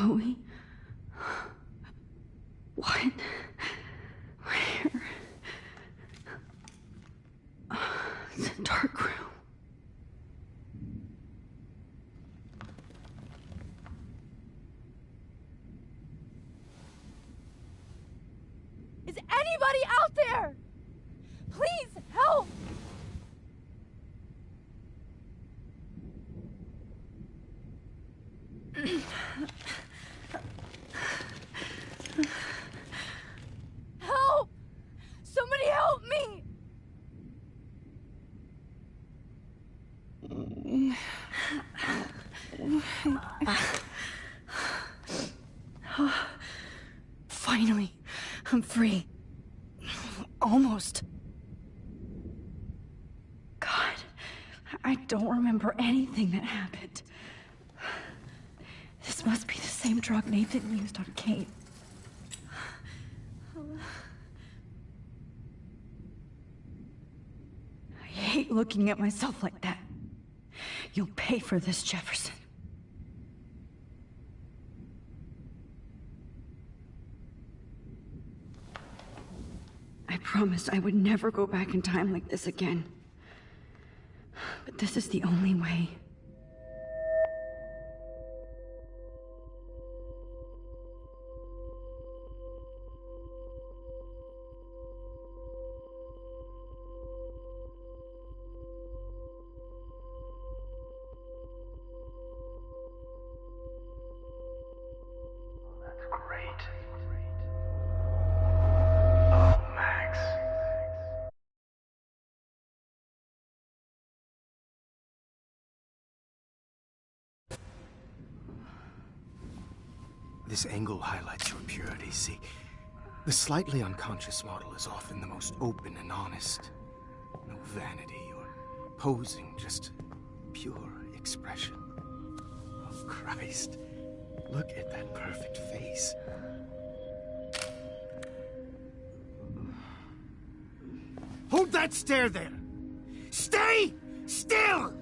Chloe? What? Where? It's a dark room. Is anybody out there? Please help! Help! Somebody help me! Finally, I'm free. Almost. God, I don't remember anything that happened. This must be the same drug Nathan used on Kate. I hate looking at myself like that. You'll pay for this, Jefferson. I promised I would never go back in time like this again. But this is the only way. This angle highlights your purity, see? The slightly unconscious model is often the most open and honest. No vanity or posing, just pure expression. Oh, Christ. Look at that perfect face. Hold that stare there! Stay still!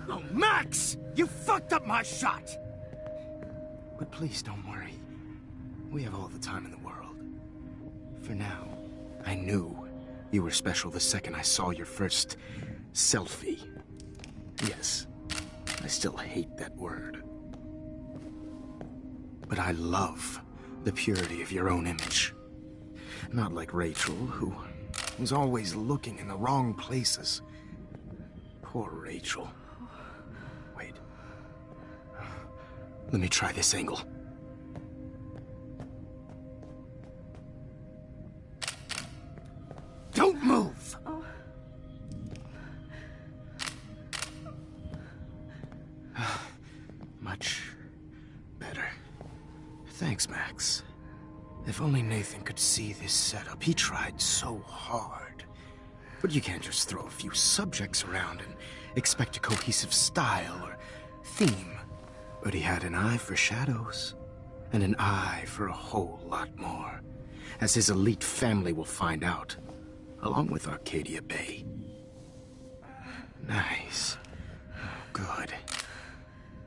Oh, Max! You fucked up my shot! But please don't worry. We have all the time in the world. For now, I knew you were special the second I saw your first selfie. Yes, I still hate that word. But I love the purity of your own image. Not like Rachel, who was always looking in the wrong places. Poor Rachel. Wait. Let me try this angle. Don't move! Much better. Thanks, Max. If only Nathan could see this setup. He tried so hard. But you can't just throw a few subjects around and expect a cohesive style or theme. But he had an eye for shadows, and an eye for a whole lot more, as his elite family will find out, along with Arcadia Bay. Nice. Good.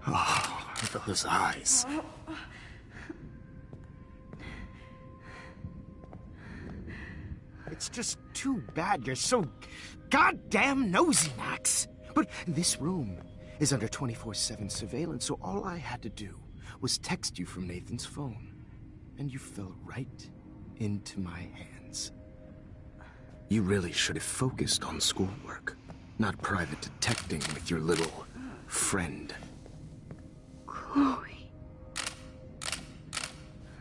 Oh, those eyes. It's just too bad you're so goddamn nosy, Max. But this room is under 24/7 surveillance, so all I had to do was text you from Nathan's phone. And you fell right into my hands. You really should have focused on schoolwork, not private detecting with your little friend. Chloe.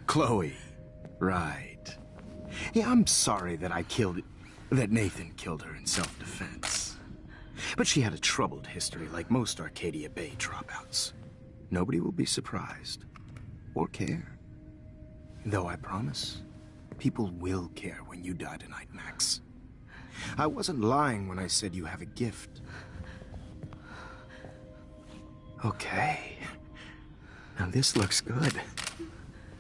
Chloe. Right. Yeah, I'm sorry that that Nathan killed her in self-defense. But she had a troubled history like most Arcadia Bay dropouts. Nobody will be surprised. Or care. Though I promise, people will care when you die tonight, Max. I wasn't lying when I said you have a gift. Okay. Now this looks good.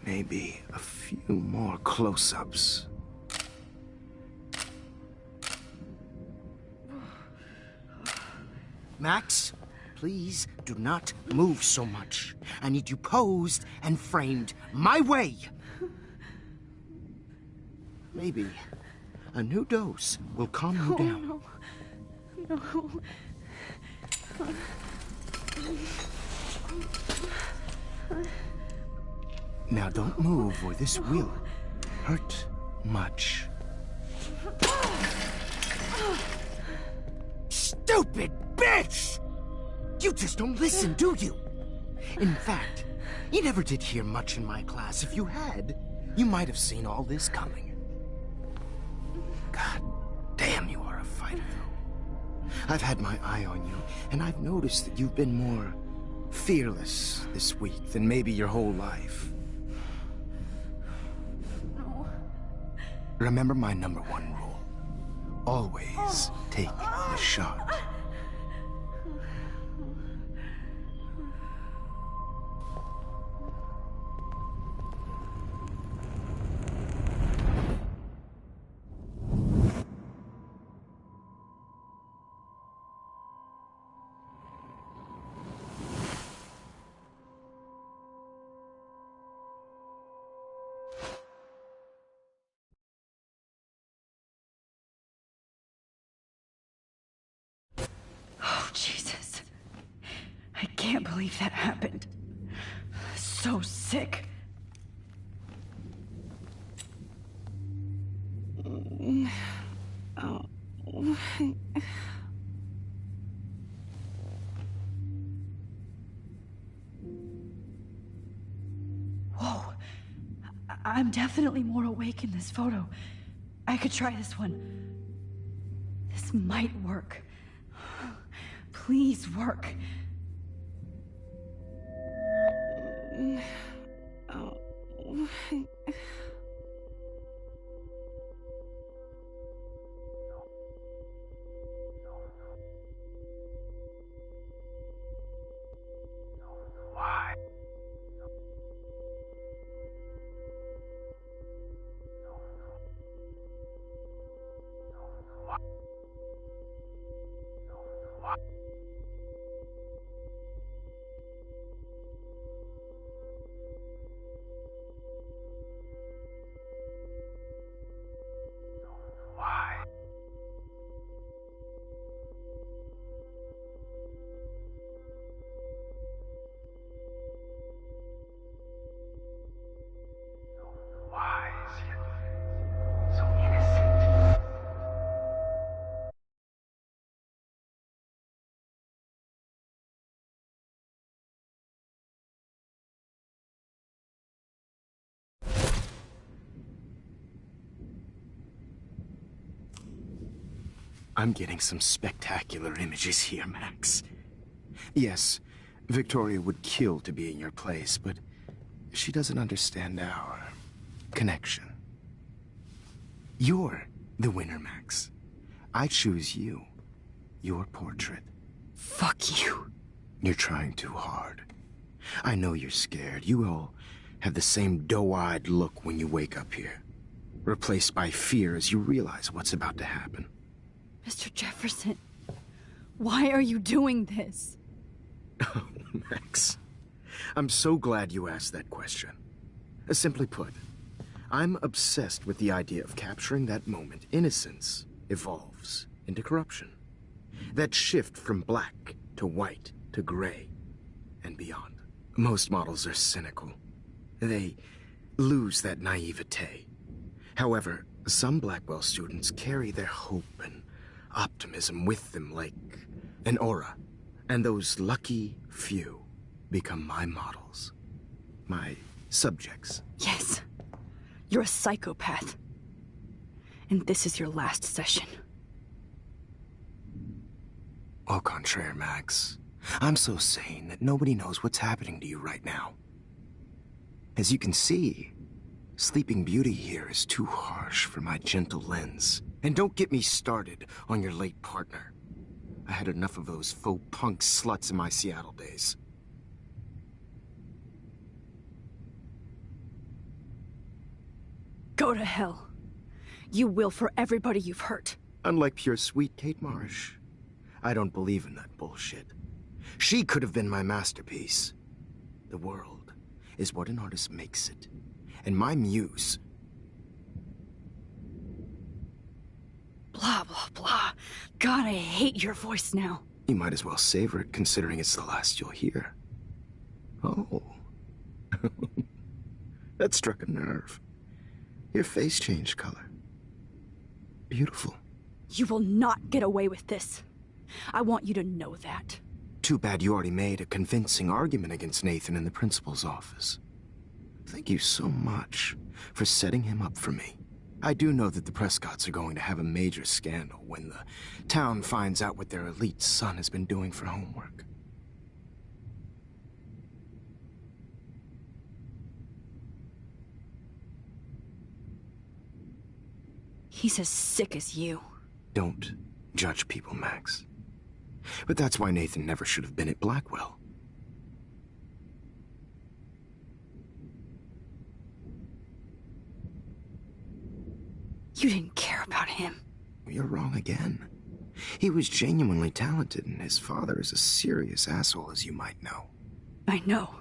Maybe a few more close-ups. Max, please do not move so much. I need you posed and framed my way. Maybe a new dose will calm you down. No. No. Now don't move or this will hurt much. Stupid bitch! You just don't listen, do you? In fact, you never did hear much in my class. If you had, you might have seen all this coming. God damn, you are a fighter, though. I've had my eye on you, and I've noticed that you've been more fearless this week than maybe your whole life. No. Remember my number one rule. Always take the shot. Oh, Jesus. I can't believe that happened. So sick. Whoa. I'm definitely more awake in this photo. I could try this one. This might work. Please work. I'm getting some spectacular images here, Max. Yes, Victoria would kill to be in your place, but she doesn't understand our connection. You're the winner, Max. I choose you. Your portrait. Fuck you. You're trying too hard. I know you're scared. You all have the same doe-eyed look when you wake up here, replaced by fear as you realize what's about to happen. Mr. Jefferson, why are you doing this? Oh, Max. I'm so glad you asked that question. Simply put, I'm obsessed with the idea of capturing that moment innocence evolves into corruption. That shift from black to white to gray and beyond. Most models are cynical. They lose that naivete. However, some Blackwell students carry their hope and optimism with them like an aura. And those lucky few become my models. My subjects. Yes. You're a psychopath. And this is your last session. Au contraire, Max. I'm so sane that nobody knows what's happening to you right now. As you can see, Sleeping Beauty here is too harsh for my gentle lens. And don't get me started on your late partner. I had enough of those faux punk sluts in my Seattle days. Go to hell. You will for everybody you've hurt. Unlike pure sweet Kate Marsh, I don't believe in that bullshit. She could have been my masterpiece. The world is what an artist makes it. And my muse... Blah, blah, blah. God, I hate your voice now. You might as well savor it, considering it's the last you'll hear. Oh. That struck a nerve. Your face changed color. Beautiful. You will not get away with this. I want you to know that. Too bad you already made a convincing argument against Nathan in the principal's office. Thank you so much for setting him up for me. I do know that the Prescotts are going to have a major scandal when the town finds out what their elite son has been doing for homework. He's as sick as you. Don't judge people, Max. But that's why Nathan never should have been at Blackwell. You didn't care about him. You're wrong again. He was genuinely talented, and his father is a serious asshole, as you might know. I know.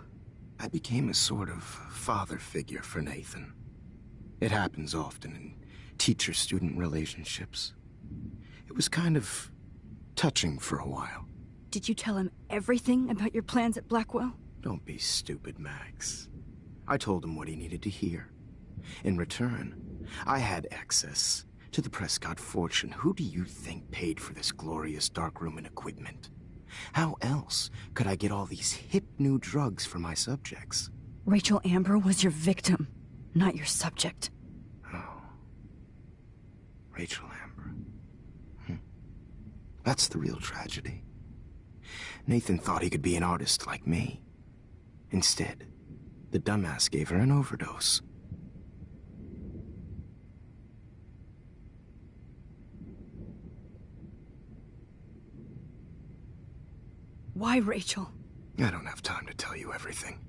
I became a sort of father figure for Nathan. It happens often in teacher-student relationships. It was kind of touching for a while. Did you tell him everything about your plans at Blackwell? Don't be stupid, Max. I told him what he needed to hear. In return, I had access to the Prescott fortune. Who do you think paid for this glorious darkroom and equipment? How else could I get all these hip new drugs for my subjects? Rachel Amber was your victim, not your subject. Oh. Rachel Amber. That's the real tragedy. Nathan thought he could be an artist like me. Instead, the dumbass gave her an overdose. Why Rachel? I don't have time to tell you everything.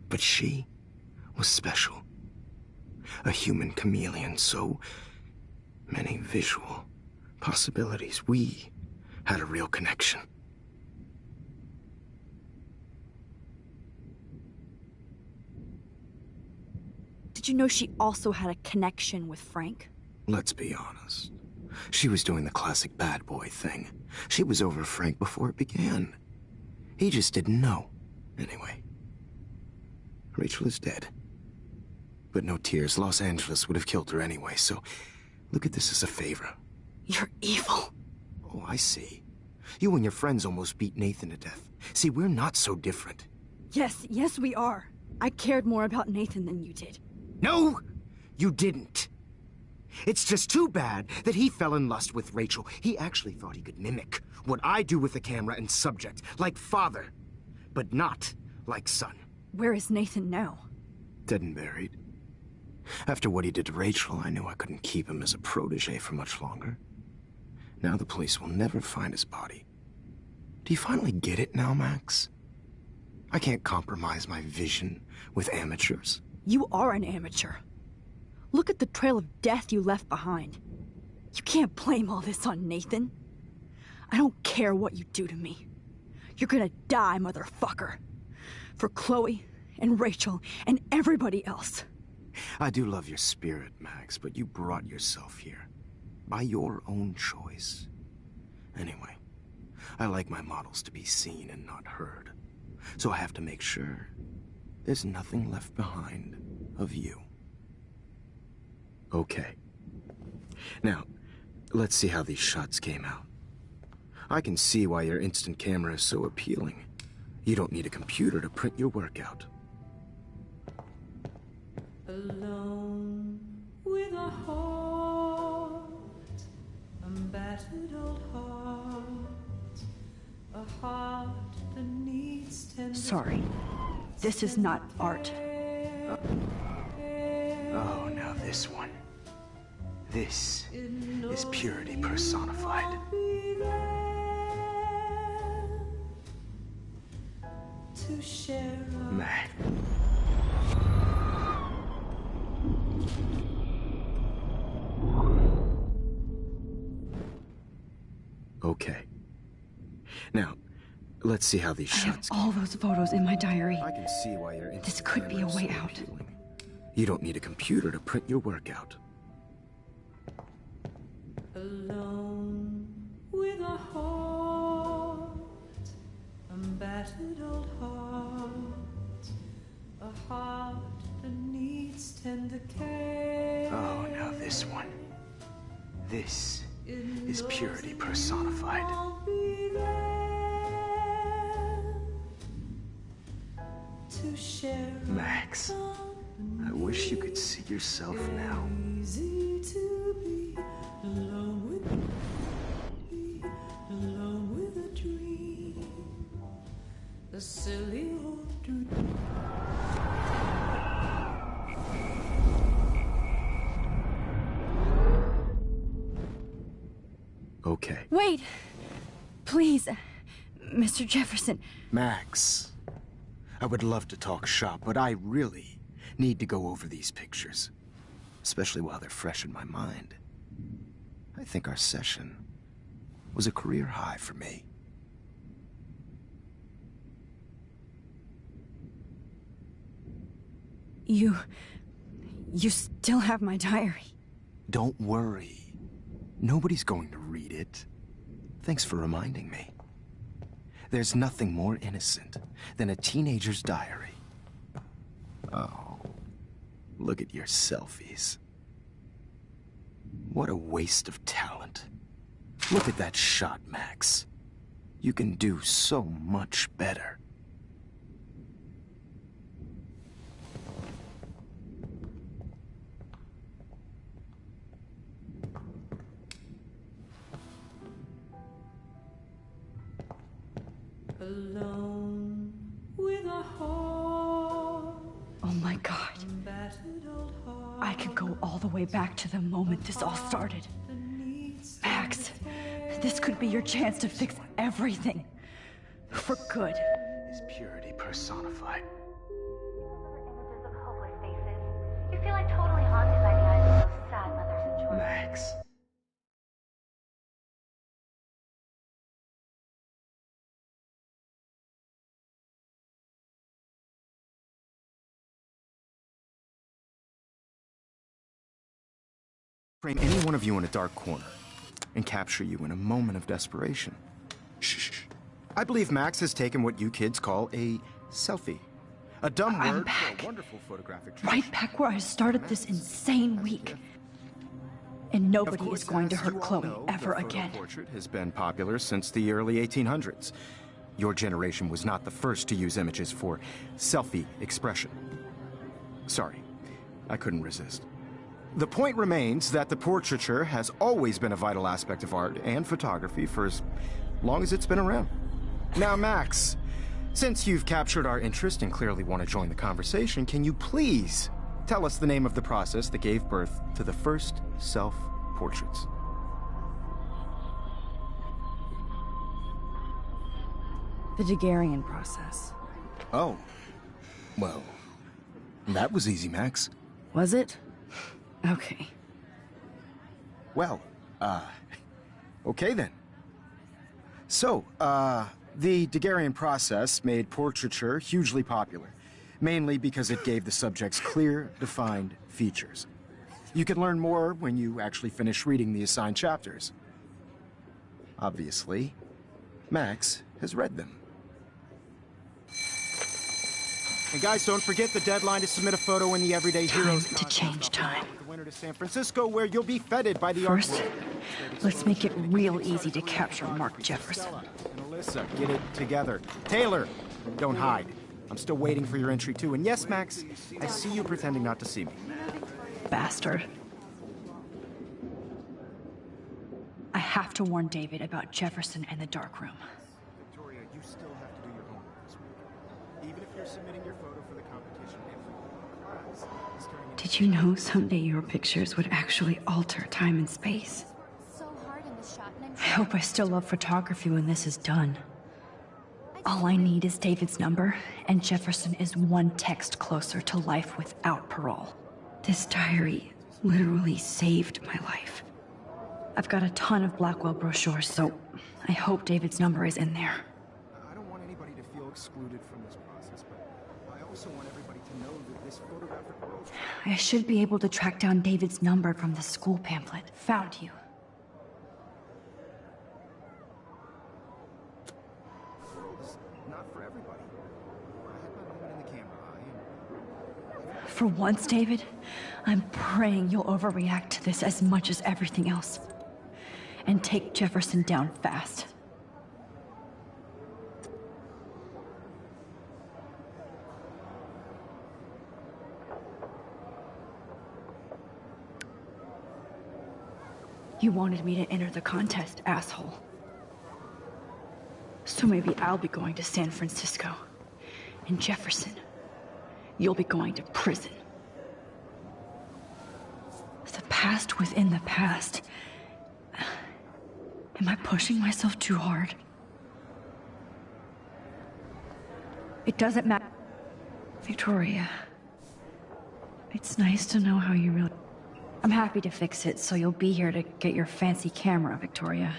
But she was special. A human chameleon, so many visual possibilities. We had a real connection. Did you know she also had a connection with Frank? Let's be honest. She was doing the classic bad boy thing. She was over Frank before it began. He just didn't know. Anyway, Rachel is dead. But no tears. Los Angeles would have killed her anyway, so look at this as a favor. You're evil. Oh, I see. You and your friends almost beat Nathan to death. See, we're not so different. Yes, we are. I cared more about Nathan than you did. No, you didn't. It's just too bad that he fell in lust with Rachel. He actually thought he could mimic what I do with the camera and subject, like father, but not like son. Where is Nathan now? Dead and buried. After what he did to Rachel, I knew I couldn't keep him as a protege for much longer. Now the police will never find his body. Do you finally get it now, Max? I can't compromise my vision with amateurs. You are an amateur. Look at the trail of death you left behind. You can't blame all this on Nathan. I don't care what you do to me. You're gonna die, motherfucker. For Chloe and Rachel and everybody else. I do love your spirit, Max, but you brought yourself here. By your own choice. Anyway, I like my models to be seen and not heard. So I have to make sure there's nothing left behind of you. Okay. Now, let's see how these shots came out. I can see why your instant camera is so appealing. You don't need a computer to print your work out. Alone with a heart, a battered old heart, a heart that needs tender. Sorry. This is not art. Oh, now this one. This is purity personified. To share Mac. Okay. Now, let's see how these I have shots all those photos in my diary. I can see why you're into This could be a way out. appealing. You don't need a computer to print your work out. Alone with a heart, a battered old heart, a heart that needs tender care. Oh, now this one. This is purity personified. I'll be there to share. Max, I wish you could see yourself now. Easy to be alone with a dream, a silly old dream. Okay. Wait! Please, Mr. Jefferson. Max, I would love to talk shop, but I really need to go over these pictures. Especially while they're fresh in my mind. I think our session was a career high for me. You still have my diary. Don't worry. Nobody's going to read it. Thanks for reminding me. There's nothing more innocent than a teenager's diary. Oh, look at your selfies. What a waste of talent. Look at that shot, Max. You can do so much better. Alone with a heart, Oh my God. battered old heart I could go all the way back to the moment this all started. that needs Max, this could be your chance to fix everything. For good. Is purity personified. Images of hopeless faces. You feel like totally haunted by the eyes of those sad mothers and children. Max. Frame any one of you in a dark corner and capture you in a moment of desperation. Shh. I believe Max has taken what you kids call a selfie. A dumb I'm word back. for a wonderful photographic Right back where I started this insane week. And nobody is going to hurt Chloe ever again. The portrait has been popular since the early 1800s. Your generation was not the first to use images for selfie expression. Sorry, I couldn't resist. The point remains that the portraiture has always been a vital aspect of art and photography for as long as it's been around. Now, Max, since you've captured our interest and clearly want to join the conversation, can you please tell us the name of the process that gave birth to the first self-portraits? The Daguerrean process. Oh. Well, that was easy, Max. Was it? Okay. Well, okay then. So, the Daguerrean process made portraiture hugely popular, mainly because it gave the subjects clear, defined features. You can learn more when you actually finish reading the assigned chapters. Obviously, Max has read them. And guys, don't forget the deadline to submit a photo in the Everyday Heroes Time to change time. the winter to San Francisco, where you'll be feted by the First, artwork. let's make it real easy to capture Mark Jefferson. Stella and Alyssa, get it together. Taylor, don't hide. I'm still waiting for your entry too. And yes, Max, I see you pretending not to see me. Bastard. I have to warn David about Jefferson and the dark room. Victoria, you still have to do your homework this week. Even if you're submitting your photo for the competition and for the class. Did you know someday your pictures would actually alter time and space? So hard in this shot, and I'm I hope I still love photography when this is done. All I need is David's number, and Jefferson is one text closer to life without parole. This diary literally saved my life. I've got a ton of Blackwell brochures, so I hope David's number is in there. I don't want anybody to feel excluded from this process, but I also want everybody to know that this photographic world I should be able to track down David's number from the school pamphlet. Found you. is not for everybody. I had my moment in the camera eye, and For once, David, I'm praying you'll overreact to this as much as everything else. And take Jefferson down fast. You wanted me to enter the contest, asshole. So maybe I'll be going to San Francisco. And Jefferson, you'll be going to prison. The past within the past. Am I pushing myself too hard? It doesn't matter. Victoria, it's nice to know how you really... I'm happy to fix it, so you'll be here to get your fancy camera, Victoria.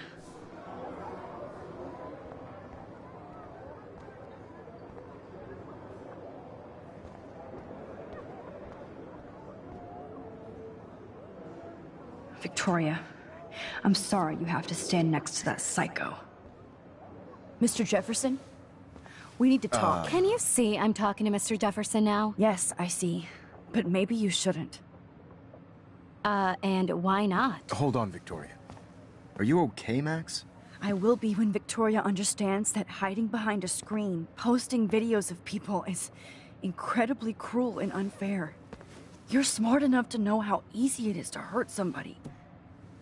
Victoria, I'm sorry you have to stand next to that psycho. Mr. Jefferson? We need to talk. Can you see I'm talking to Mr. Jefferson now? Yes, I see. But maybe you shouldn't. And why not? hold on, Victoria. Are you okay, Max? I will be when Victoria understands that hiding behind a screen, posting videos of people is incredibly cruel and unfair. You're smart enough to know how easy it is to hurt somebody,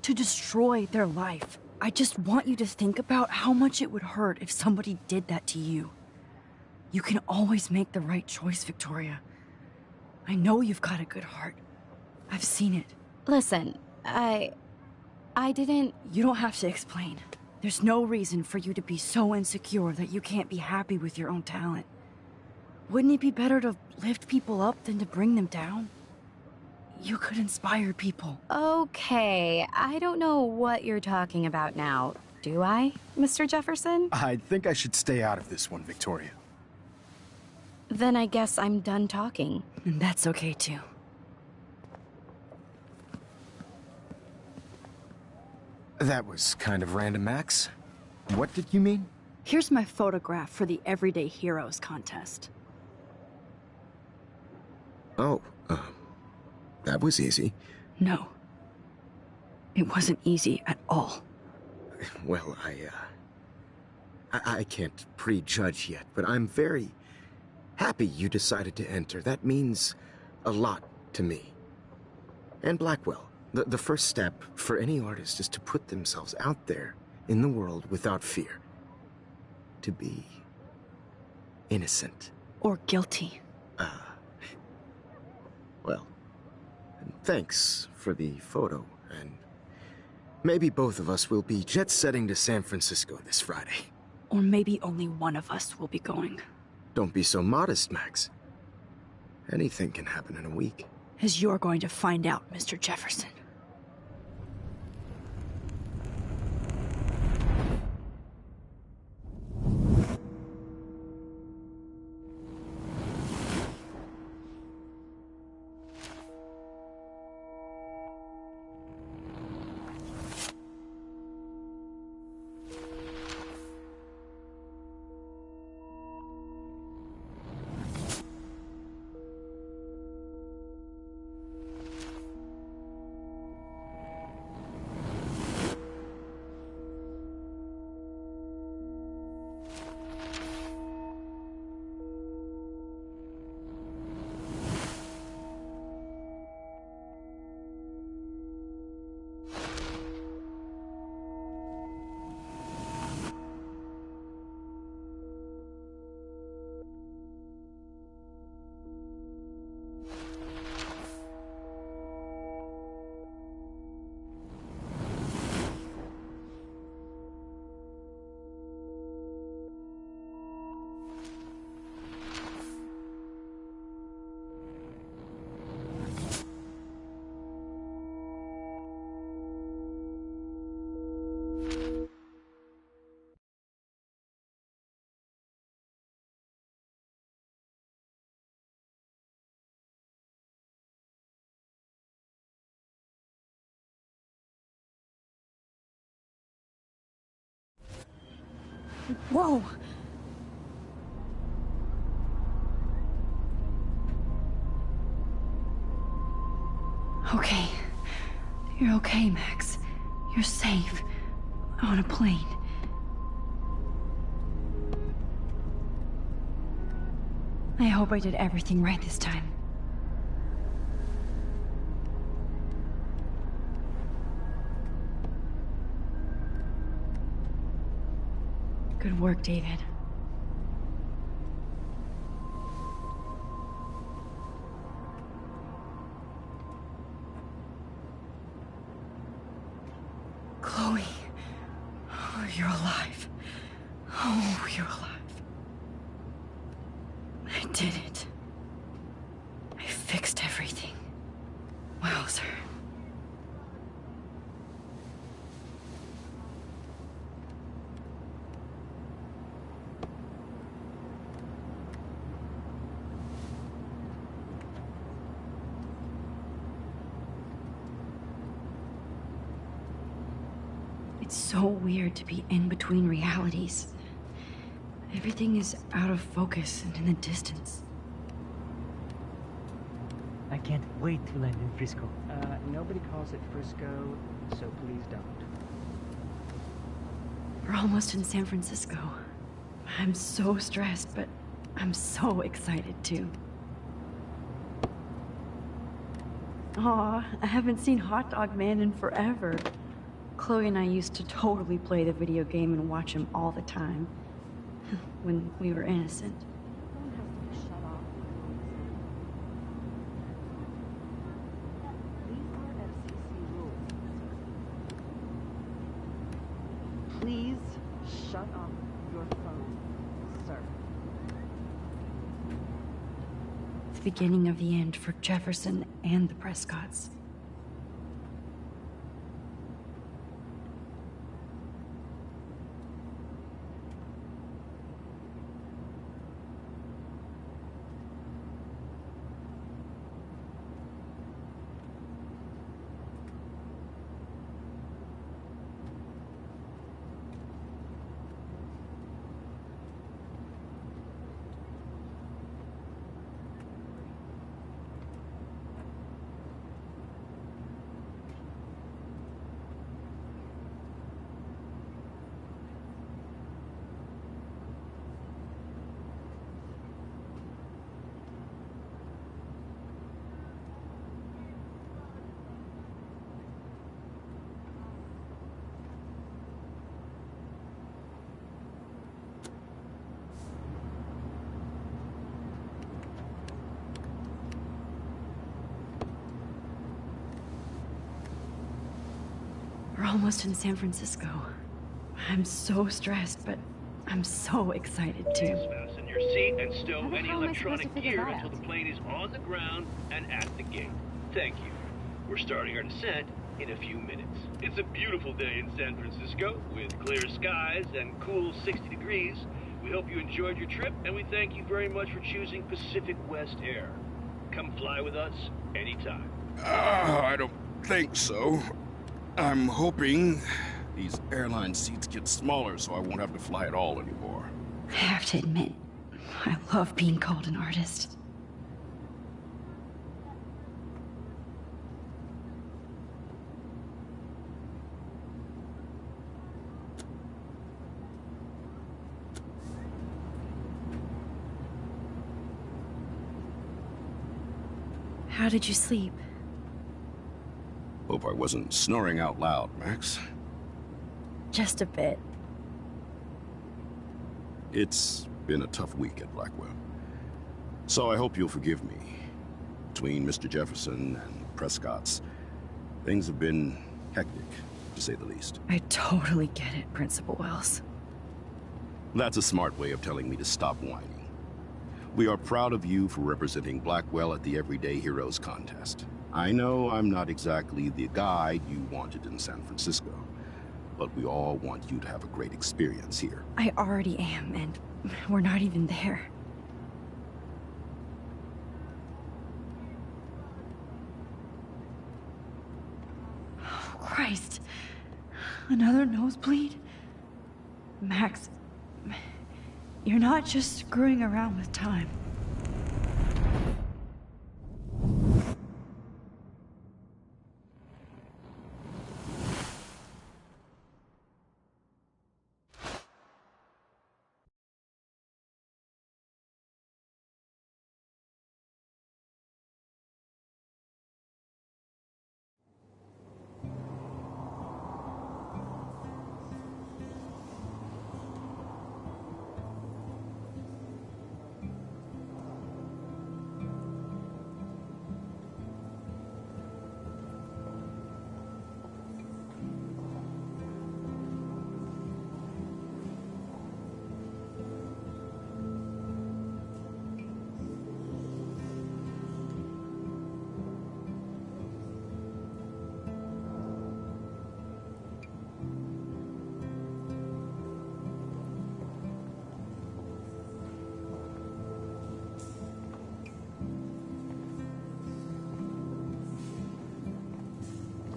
to destroy their life. I just want you to think about how much it would hurt if somebody did that to you. You can always make the right choice, Victoria. I know you've got a good heart. I've seen it. Listen, I didn't... You don't have to explain. There's no reason for you to be so insecure that you can't be happy with your own talent. Wouldn't it be better to lift people up than to bring them down? You could inspire people. Okay, I don't know what you're talking about now, do I, Mr. Jefferson? I think I should stay out of this one, Victoria. Then I guess I'm done talking. And that's okay too. That was kind of random, Max. What did you mean? Here's my photograph for the Everyday Heroes contest. Oh, that was easy. No. It wasn't easy at all. Well, I can't prejudge yet, but I'm very happy you decided to enter. That means a lot to me. And Blackwell. The first step for any artist is to put themselves out there in the world without fear. To be innocent. Or guilty. Well, thanks for the photo, and maybe both of us will be jet-setting to San Francisco this Friday. Or maybe only one of us will be going. Don't be so modest, Max. Anything can happen in a week. As you're going to find out, Mr. Jefferson. Whoa! Okay. You're okay, Max. You're safe. On a plane. I hope I did everything right this time. Good work, David. Chloe. Oh, you're alive. Oh, you're alive. I did it. I fixed everything. Wowzer. It's so weird to be in between realities. Everything is out of focus and in the distance. I can't wait to land in Frisco. Nobody calls it Frisco, so please don't. We're almost in San Francisco. I'm so stressed, but I'm so excited too. Aw, I haven't seen Hot Dog Man in forever. Chloe and I used to totally play the video game and watch him all the time. When we were innocent. Please shut off your phone, sir. The beginning of the end for Jefferson and the Prescotts. We're almost in San Francisco. I'm so stressed, but I'm so excited too. Fasten your seat and stow How the any hell am I supposed to electronic figure gear that until out? the plane is on the ground and at the gate. Thank you. We're starting our descent in a few minutes. It's a beautiful day in San Francisco with clear skies and cool 60 degrees. We hope you enjoyed your trip, and we thank you very much for choosing Pacific West Air. Come fly with us anytime. I don't think so. I'm hoping these airline seats get smaller so I won't have to fly at all anymore. I have to admit, I love being called an artist. How did you sleep? Hope I wasn't snoring out loud, Max. Just a bit. It's been a tough week at Blackwell. So I hope you'll forgive me. Between Mr. Jefferson and Prescott's, things have been hectic, to say the least. I totally get it, Principal Wells. That's a smart way of telling me to stop whining. We are proud of you for representing Blackwell at the Everyday Heroes contest. I know I'm not exactly the guide you wanted in San Francisco, but we all want you to have a great experience here. I already am, and we're not even there. Oh, Christ. Another nosebleed? Max, You're not just screwing around with time.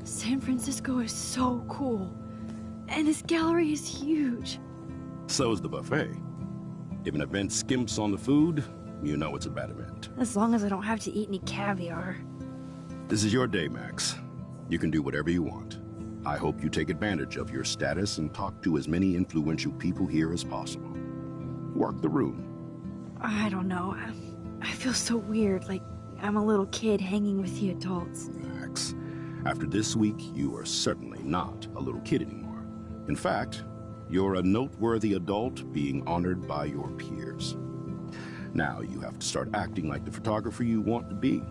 San Francisco is so cool. And this gallery is huge. So is the buffet. If an event skimps on the food, you know it's a bad event. As long as I don't have to eat any caviar. This is your day, Max. You can do whatever you want. I hope you take advantage of your status and talk to as many influential people here as possible. Work the room. I don't know. I feel so weird, like I'm a little kid hanging with the adults. Max, after this week, you are certainly not a little kid anymore. In fact, you're a noteworthy adult being honored by your peers. Now you have to start acting like the photographer you want to be.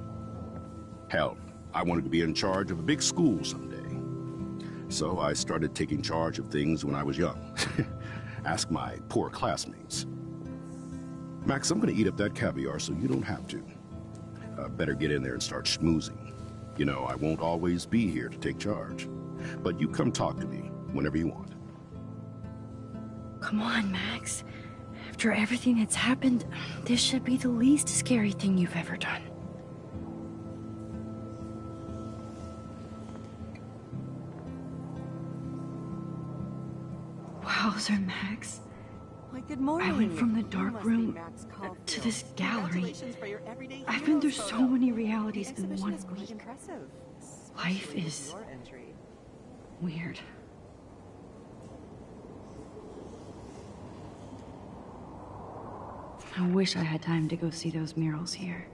Hell, I wanted to be in charge of a big school someday. So I started taking charge of things when I was young. Ask my poor classmates. Max, I'm gonna eat up that caviar so you don't have to. Better get in there and start schmoozing. You know, I won't always be here to take charge. But you come talk to me whenever you want. Come on, Max. After everything that's happened, this should be the least scary thing you've ever done. Wowzer, Max. Why, good morning. I went from the dark room to this gallery. I've been through so many realities in 1 week. Life is weird. I wish I had time to go see those murals here.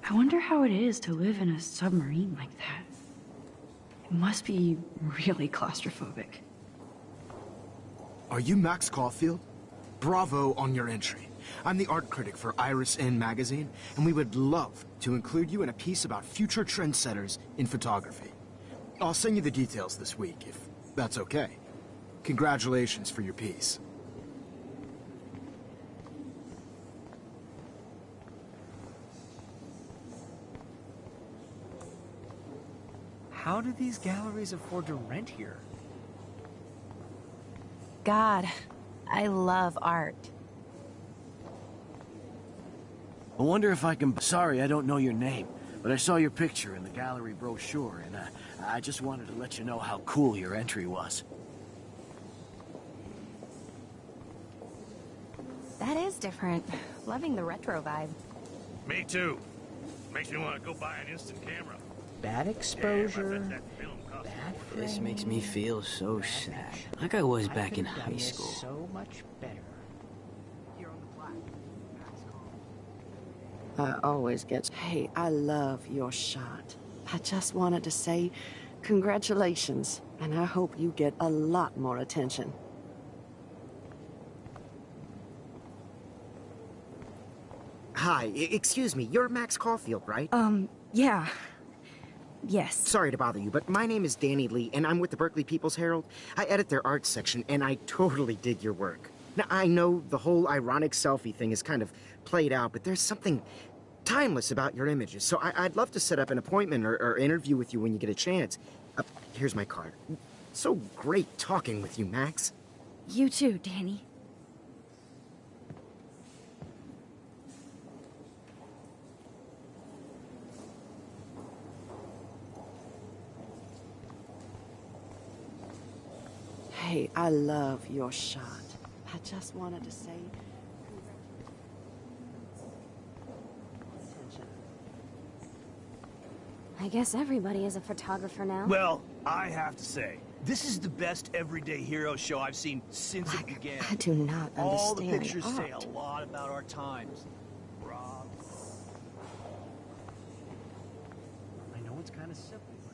I wonder how it is to live in a submarine like that. It must be really claustrophobic. Are you Max Caulfield? Bravo on your entry. I'm the art critic for Iris N magazine, and we would love to include you in a piece about future trendsetters in photography. I'll send you the details this week, if that's okay. Congratulations for your piece. How do these galleries afford to rent here? God, I love art. I wonder if I can... Sorry, I don't know your name, but I saw your picture in the gallery brochure, and I just wanted to let you know how cool your entry was. That is different. Loving the retro vibe. Me too. Makes me want to go buy an instant camera. Bad exposure. This makes me feel so sad. Like I was back in high school. So much better. I always get, hey, I love your shot. I just wanted to say congratulations, and I hope you get a lot more attention. Hi, excuse me, you're Max Caulfield, right? Yeah. Yes. Sorry to bother you, but my name is Danny Lee, and I'm with the Berkeley People's Herald. I edit their arts section, and I totally dig your work. Now, I know the whole ironic selfie thing is kind of played out, but there's something timeless about your images, so I'd love to set up an appointment or interview with you when you get a chance. Here's my card. So great talking with you, Max. You too, Danny. I love your shot. I just wanted to say I guess everybody is a photographer now. Well, I have to say, this is the best everyday hero show I've seen since it began. I do not understand All the pictures art. say a lot about our times. Rob. I know it's kind of simple, but...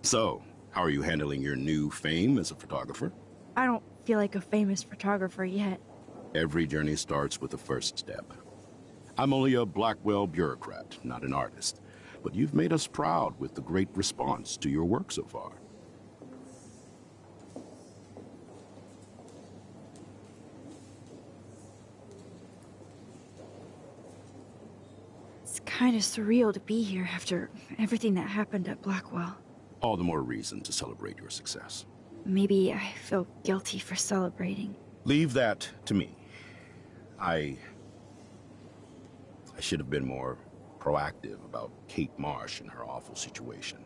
So, how are you handling your new fame as a photographer? I don't feel like a famous photographer yet. Every journey starts with the first step. I'm only a Blackwell bureaucrat, not an artist. But you've made us proud with the great response to your work so far. It's kind of surreal to be here after everything that happened at Blackwell. All the more reason to celebrate your success. Maybe I feel guilty for celebrating. Leave that to me. I should have been more proactive about Kate Marsh and her awful situation.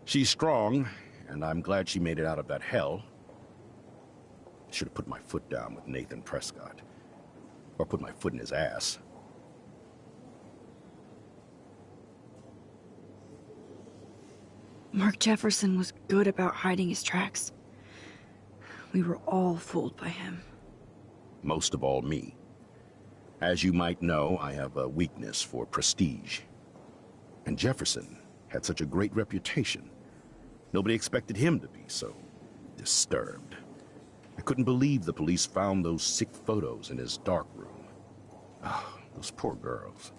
She's strong, and I'm glad she made it out of that hell. Should have put my foot down with Nathan Prescott. Or put my foot in his ass. Mark Jefferson was good about hiding his tracks. We were all fooled by him. Most of all, me. As you might know, I have a weakness for prestige. And Jefferson had such a great reputation. Nobody expected him to be so disturbed. I couldn't believe the police found those sick photos in his dark room. Ah, those poor girls.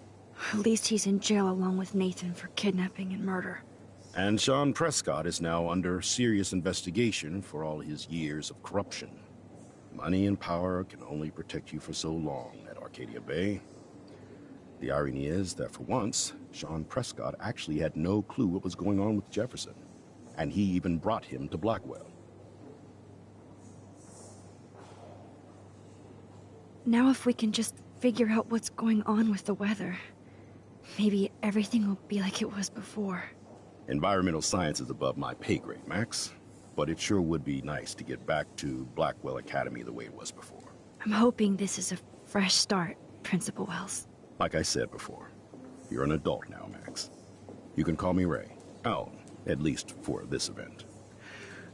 At least he's in jail along with Nathan for kidnapping and murder. And Sean Prescott is now under serious investigation for all his years of corruption. Money and power can only protect you for so long at Arcadia Bay. The irony is that for once, Sean Prescott actually had no clue what was going on with Jefferson. And he even brought him to Blackwell. Now if we can just figure out what's going on with the weather, maybe everything will be like it was before. Environmental science is above my pay grade, Max. But it sure would be nice to get back to Blackwell Academy the way it was before. I'm hoping this is a fresh start, Principal Wells. Like I said before, you're an adult now, Max. You can call me Ray. Oh, at least for this event.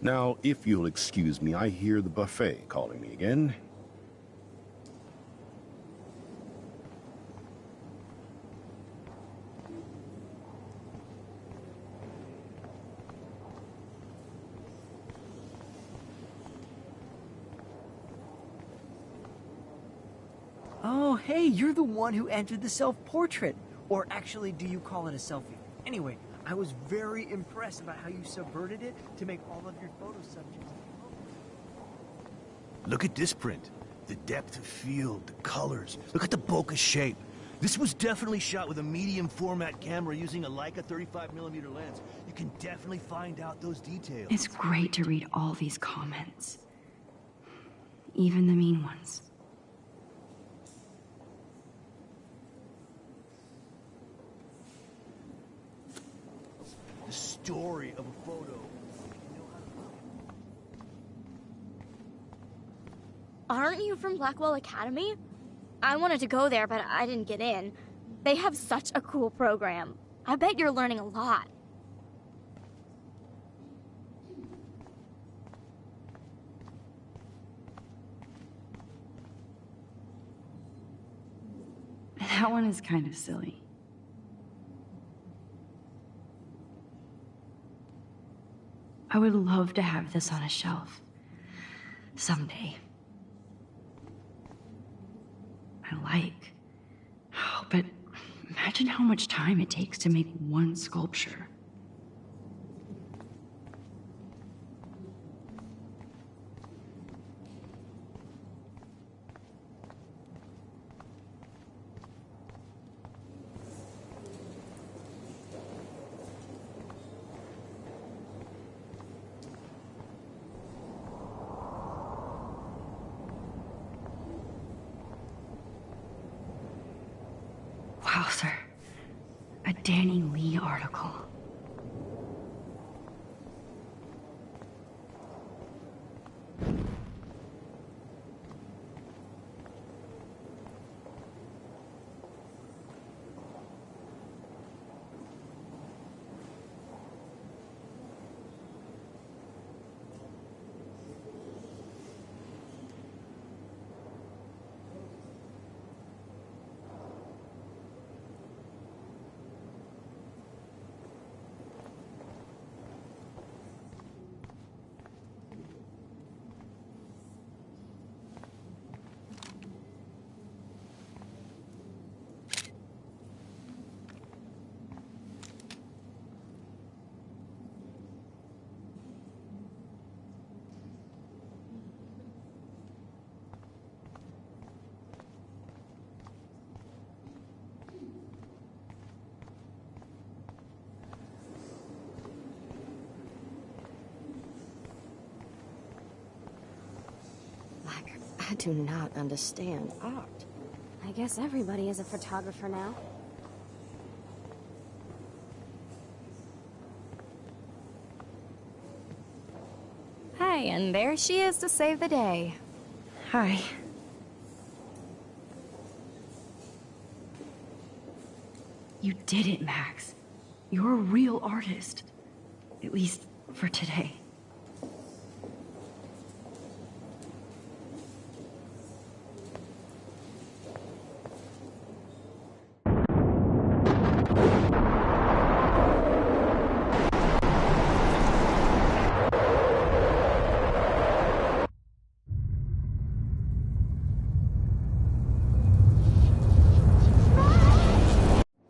Now, if you'll excuse me, I hear the buffet calling me again. Oh, hey, you're the one who entered the self-portrait. Or actually, do you call it a selfie? Anyway, I was very impressed about how you subverted it to make all of your photo subjects. Look at this print. The depth of field, the colors. Look at the bokeh shape. This was definitely shot with a medium format camera using a Leica 35mm lens. You can definitely find out those details. It's great to read all these comments. Even the mean ones. The story of a photo. Aren't you from Blackwell Academy? I wanted to go there, but I didn't get in. They have such a cool program. I bet you're learning a lot. That one is kind of silly. I would love to have this on a shelf. Someday. I like. Oh, but imagine how much time it takes to make one sculpture. Wow, sir. A Danny Lee article. I do not understand art. I guess everybody is a photographer now. Hey, and there she is to save the day. Hi. You did it, Max. You're a real artist. At least for today.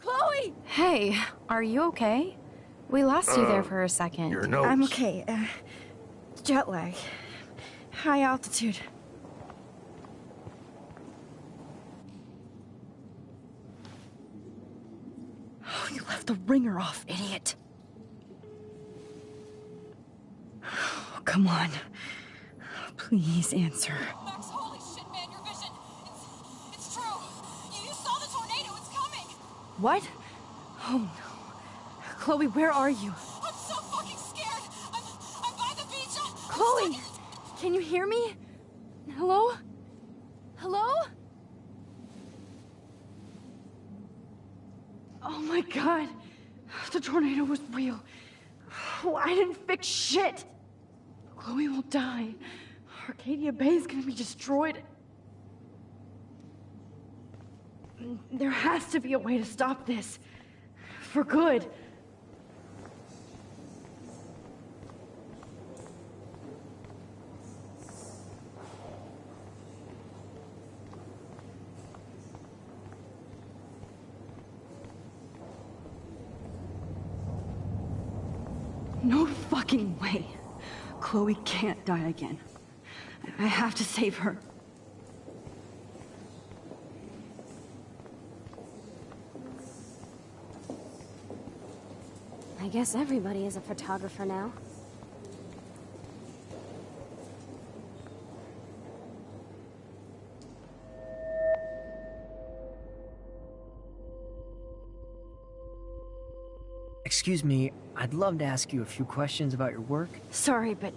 Chloe! Hey, are you okay? We lost you there for a second. Your notes. I'm okay. Jet lag. High altitude. Oh, you left the ringer off, idiot. Oh, come on. Please answer. Max, holy shit, man, your vision. It's true. You saw the tornado. It's coming. What? Oh no. Chloe, where are you? I'm so fucking scared. I'm by the beach. Chloe! Can you hear me? Hello? Hello? Oh my god. The tornado was real. Oh, I didn't fix shit. Chloe will die. Arcadia Bay is gonna be destroyed. There has to be a way to stop this. For good. No fucking way. Chloe can't die again. I have to save her. I guess everybody is a photographer now. Excuse me, I'd love to ask you a few questions about your work. Sorry, but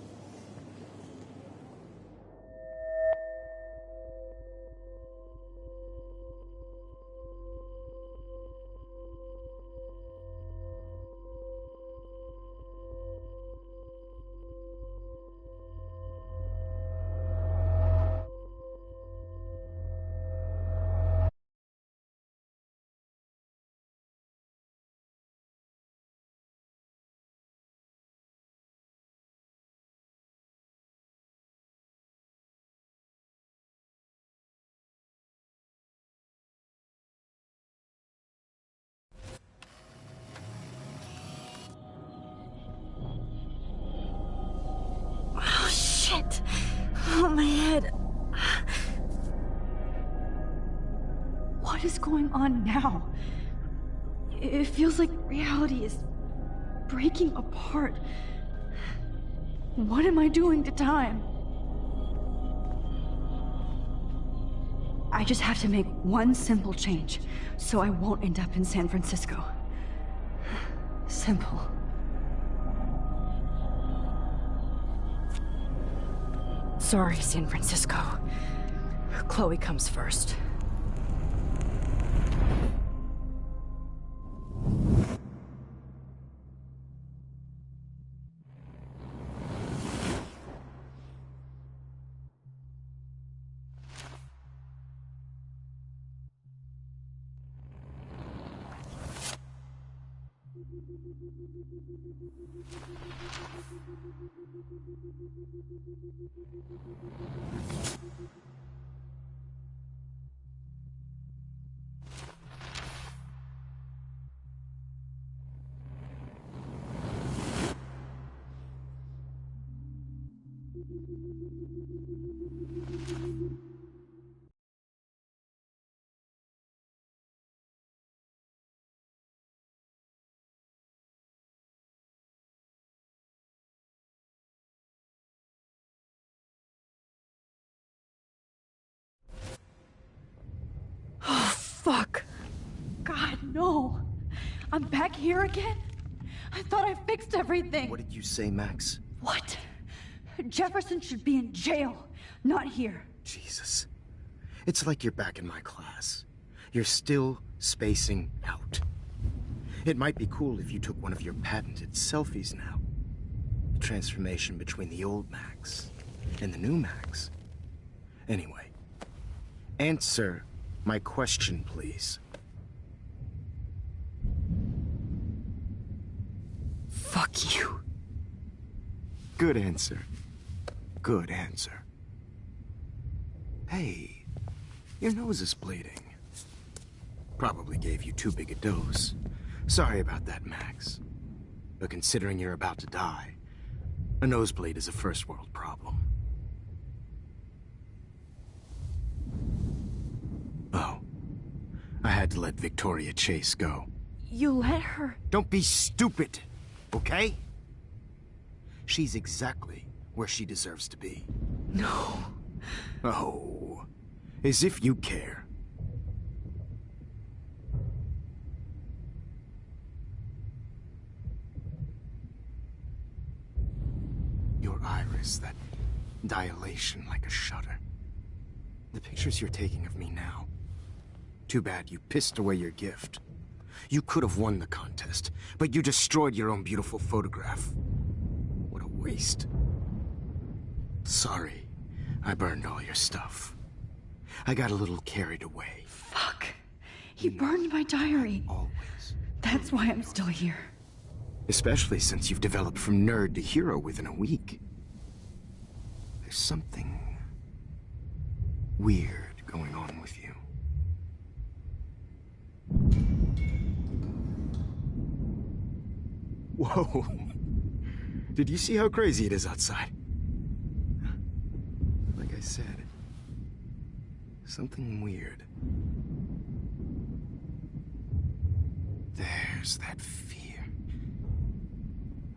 oh shit. Oh, my head. What is going on now? It feels like reality is breaking apart. What am I doing to time? I just have to make one simple change, so I won't end up in San Francisco. Simple. Sorry, San Francisco. Chloe comes first. no. I'm back here again? I thought I fixed everything. What did you say, Max? What? Jefferson should be in jail, not here. Jesus. It's like you're back in my class. You're still spacing out. It might be cool if you took one of your patented selfies now. The transformation between the old Max and the new Max. Anyway, answer my question, please. Fuck you. Good answer. Good answer. Hey, your nose is bleeding. Probably gave you too big a dose. Sorry about that, Max. But considering you're about to die, a nosebleed is a first world problem. Oh. I had to let Victoria Chase go. You let her? Don't be stupid, okay? She's exactly where she deserves to be. No. Oh, as if you care. Your iris, that dilation like a shutter. The pictures you're taking of me now. Too bad you pissed away your gift. You could have won the contest, but you destroyed your own beautiful photograph. What a waste. Sorry, I burned all your stuff. I got a little carried away. Fuck. He burned my diary. Always. That's why I'm still here. Especially since you've developed from nerd to hero within a week. There's something weird going on with you. Whoa. Did you see how crazy it is outside? Like I said, something weird. There's that fear.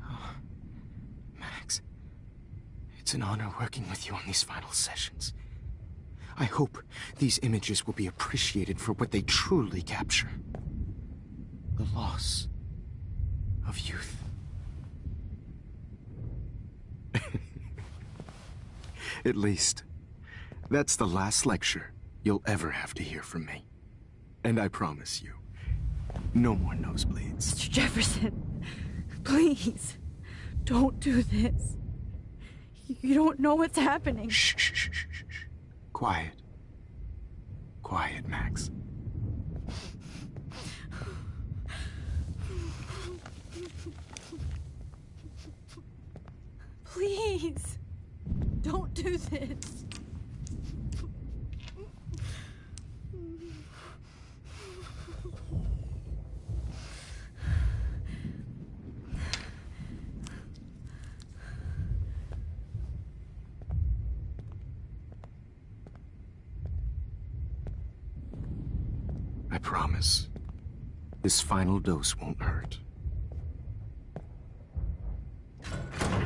Oh, Max, it's an honor working with you on these final sessions. I hope these images will be appreciated for what they truly capture. The loss of youth. At least, that's the last lecture you'll ever have to hear from me. And I promise you, no more nosebleeds. Mr. Jefferson, please, don't do this. You don't know what's happening. Shh, shh, shh, shh, shh. Quiet. Quiet, Max. Please, don't do this. I promise, this final dose won't hurt.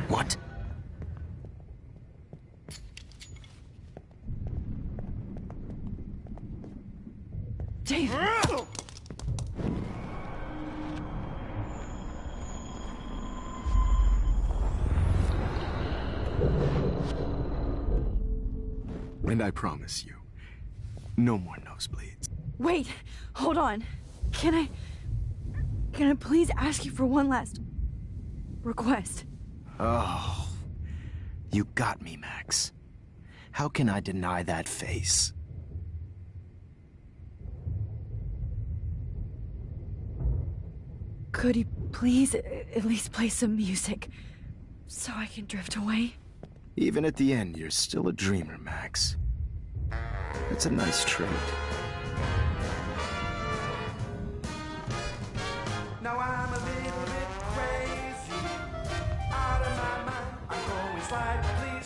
What? David! And I promise you, no more nosebleeds. Wait, hold on. Can I please ask you for one last request? Oh, you got me, Max. How can I deny that face? Could you please at least play some music so I can drift away? Even at the end, you're still a dreamer, Max. It's a nice trait. Now I'm a little bit crazy, out of my mind. I'm going slightly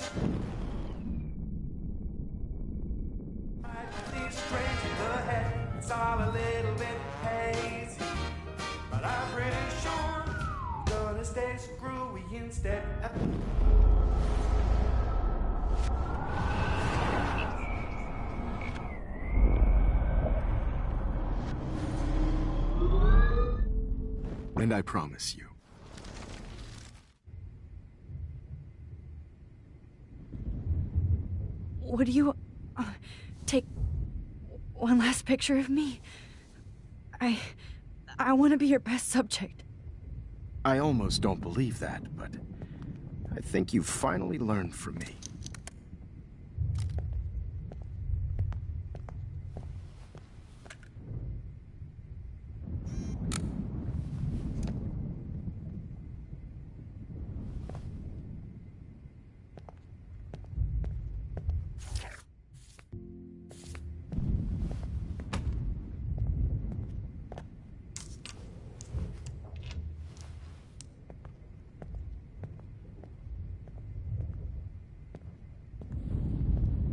strange in the head. It's all a little bit hazy, but I'm pretty sure I'm gonna stay screwy instead. And I promise you. Would you take one last picture of me? I want to be your best subject. I almost don't believe that, but I think you've finally learned from me.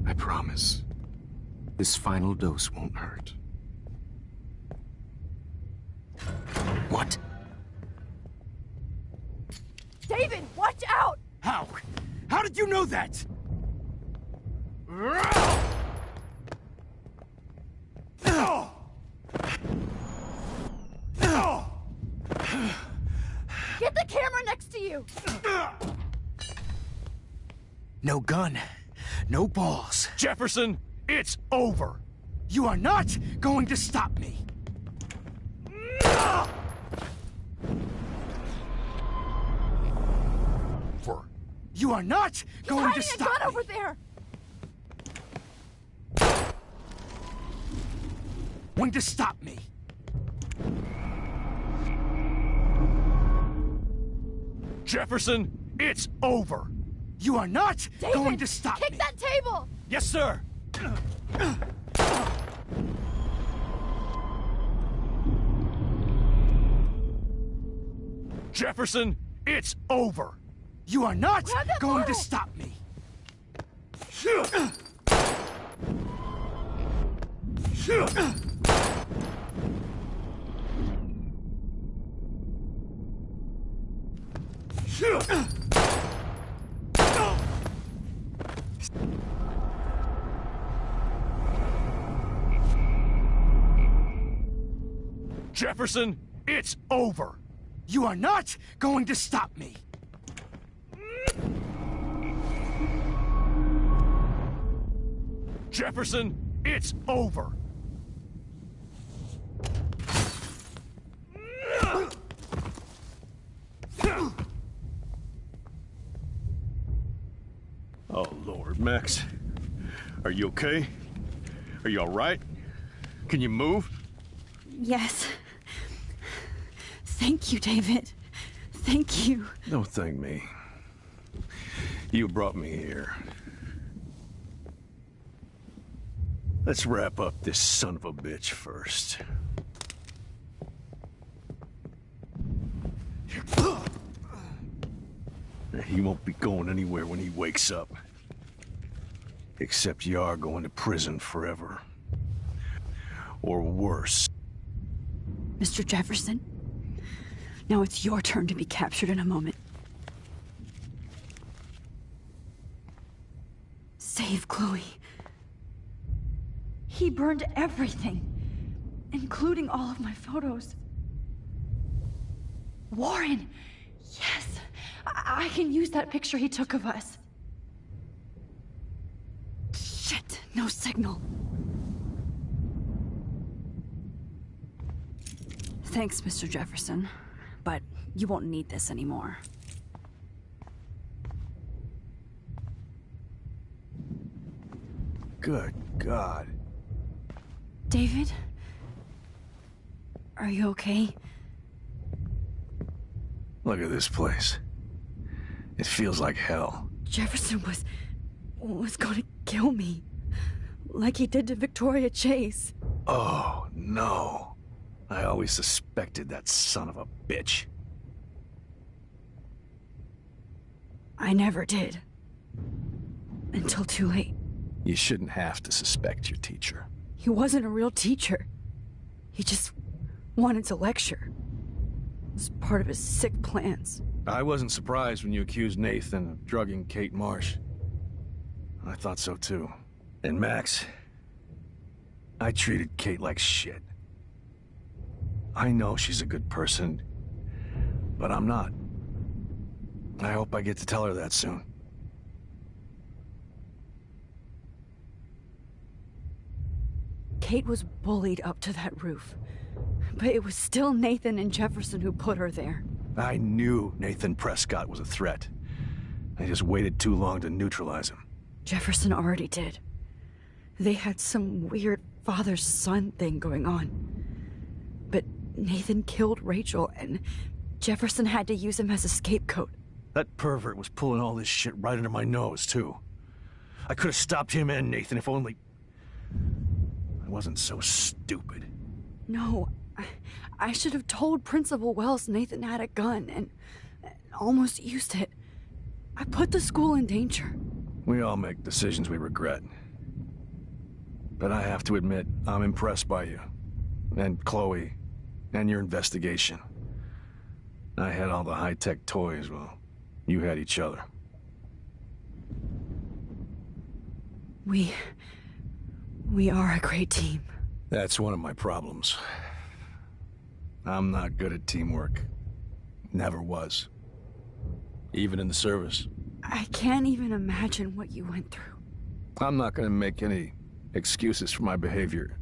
I promise. This final dose won't hurt. What? David, watch out! How? How did you know that? Get the camera next to you! No gun. No balls. Jefferson, it's over. You are not going to stop me. You are not going to stop me. He's hiding a gun over there. Going to stop me. Jefferson, it's over. You are not going to stop me. Kick that table! Yes, sir. Jefferson, it's over. You are not going to stop me. Jefferson, it's over. You are not going to stop me. Jefferson, it's over. Oh, Lord, Max. Are you okay? Are you all right? Can you move? Yes. Thank you, David. Thank you. Don't thank me. You brought me here. Let's wrap up this son of a bitch first. He won't be going anywhere when he wakes up. Except you are going to prison forever. Or worse. Mr. Jefferson, now it's your turn to be captured in a moment. Save Chloe. He burned everything, including all of my photos. Warren! Yes! I can use that picture he took of us. Shit, no signal. Thanks, Mr. Jefferson, but you won't need this anymore. Good God. David? Are you okay? Look at this place. It feels like hell. Jefferson was going to kill me. Like he did to Victoria Chase. Oh, no. I always suspected that son of a bitch. I never did. Until too late. You shouldn't have to suspect your teacher. He wasn't a real teacher. He just wanted to lecture. It was part of his sick plans. I wasn't surprised when you accused Nathan of drugging Kate Marsh. I thought so too. And Max, I treated Kate like shit. I know she's a good person, But I'm not. I hope I get to tell her that soon. Kate was bullied up to that roof. But it was still Nathan and Jefferson who put her there. I knew Nathan Prescott was a threat. I just waited too long to neutralize him. Jefferson already did. They had some weird father-son thing going on. But Nathan killed Rachel, and Jefferson had to use him as a scapegoat. That pervert was pulling all this shit right under my nose, too. I could have stopped him and Nathan if only... I wasn't so stupid. No, I should have told Principal Wells Nathan had a gun and almost used it. I put the school in danger. We all make decisions we regret. But I have to admit, I'm impressed by you. And Chloe. And your investigation. I had all the high-tech toys, well, you had each other. We are a great team. That's one of my problems. I'm not good at teamwork. Never was. Even in the service. I can't even imagine what you went through. I'm not gonna make any excuses for my behavior.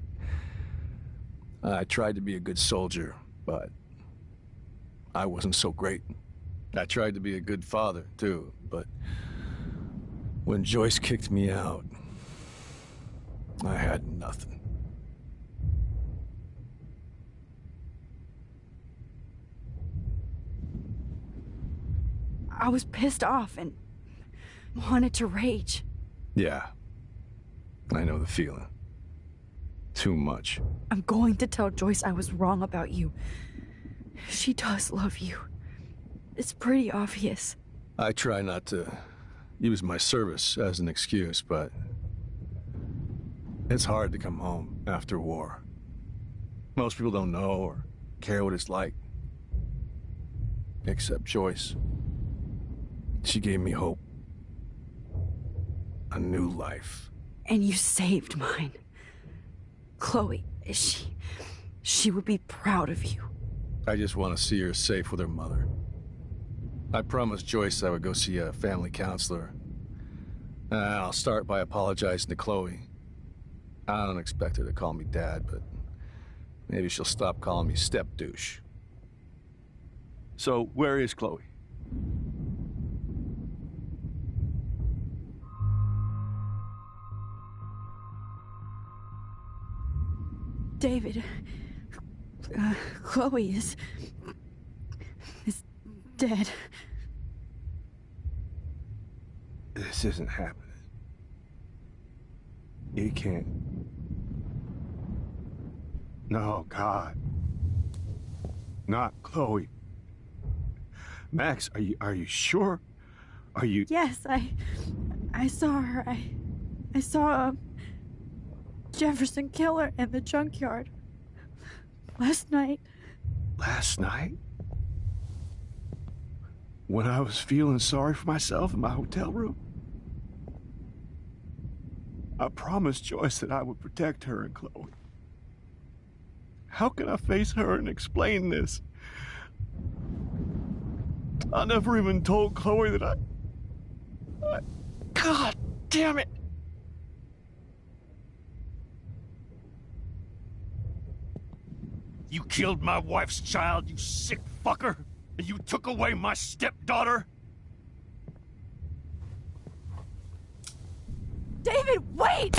I tried to be a good soldier, but I wasn't so great. I tried to be a good father, too, but when Joyce kicked me out, I had nothing. I was pissed off and wanted to rage. Yeah, I know the feeling. Too much. I'm going to tell Joyce I was wrong about you. She does love you. It's pretty obvious. I try not to use my service as an excuse, but it's hard to come home after war. Most people don't know or care what it's like. Except Joyce. She gave me hope. A new life. And you saved mine. Chloe, she would be proud of you. I just want to see her safe with her mother. I promised Joyce I would go see a family counselor. I'll start by apologizing to Chloe. I don't expect her to call me Dad, but maybe she'll stop calling me step-douche. So, where is Chloe? David, Chloe is dead. This isn't happening. You can't. No, God. Not Chloe. Max, are you sure? Are you... Yes, I saw her. I saw Jefferson kill her in the junkyard. Last night. Last night? When I was feeling sorry for myself in my hotel room? I promised Joyce that I would protect her and Chloe. How can I face her and explain this? I never even told Chloe that I... God damn it! You killed my wife's child, you sick fucker! And you took away my stepdaughter? David, wait!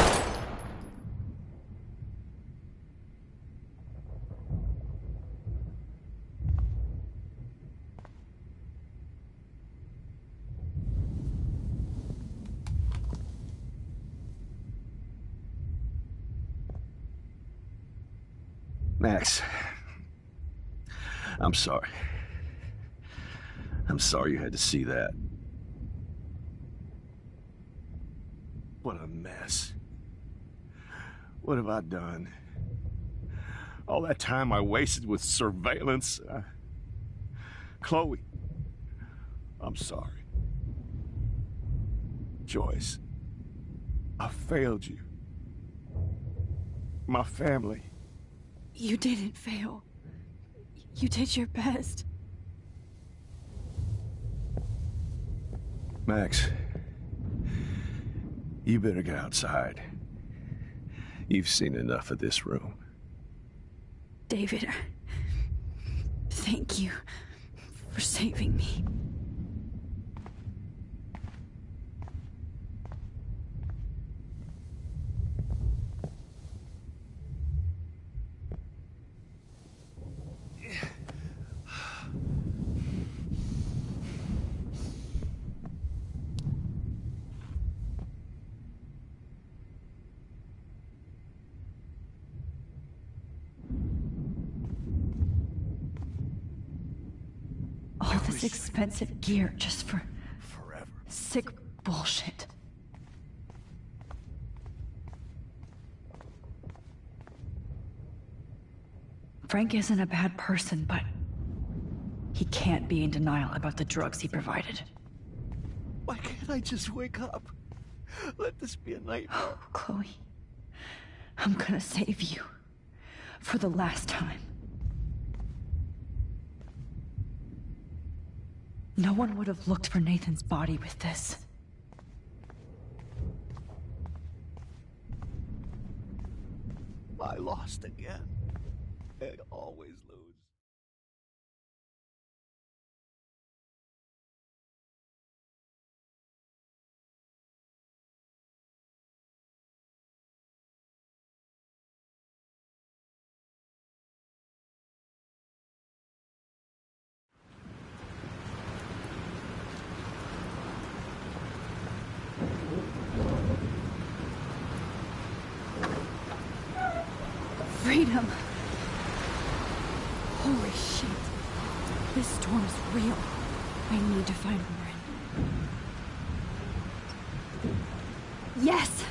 Max, I'm sorry. I'm sorry you had to see that. What a mess. What have I done? All that time I wasted with surveillance. Chloe, I'm sorry. Joyce, I failed you. My family. You didn't fail. You did your best. Max, you better get outside. You've seen enough of this room. David, thank you for saving me. All this expensive gear just for forever. Sick bullshit. Frank isn't a bad person, but he can't be in denial about the drugs he provided. Why can't I just wake up? Let this be a nightmare. Oh, Chloe. I'm gonna save you. For the last time. No one would have looked for Nathan's body with this. I lost again. I always lose. Freedom. Holy shit. This storm is real. I need to find Warren. Yes!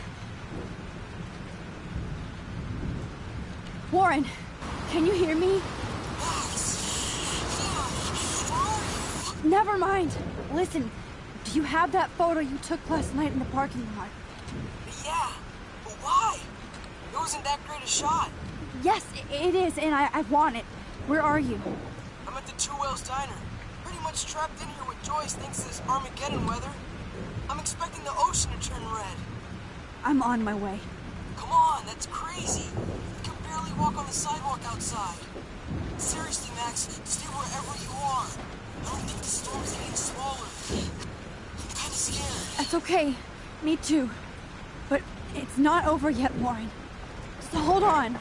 Warren, can you hear me? Never mind. Listen, do you have that photo you took last night in the parking lot? Yeah, but why? It wasn't that great a shot. Yes, it is, and I want it. Where are you? I'm at the Two Whales Diner. Pretty much trapped in here with Joyce thinks this Armageddon weather. I'm expecting the ocean to turn red. I'm on my way. Come on, that's crazy. You can barely walk on the sidewalk outside. Seriously, Max, stay wherever you are. I don't think the storm's getting smaller. I'm kinda scared. That's okay. Me too. But it's not over yet, Warren. So hold on.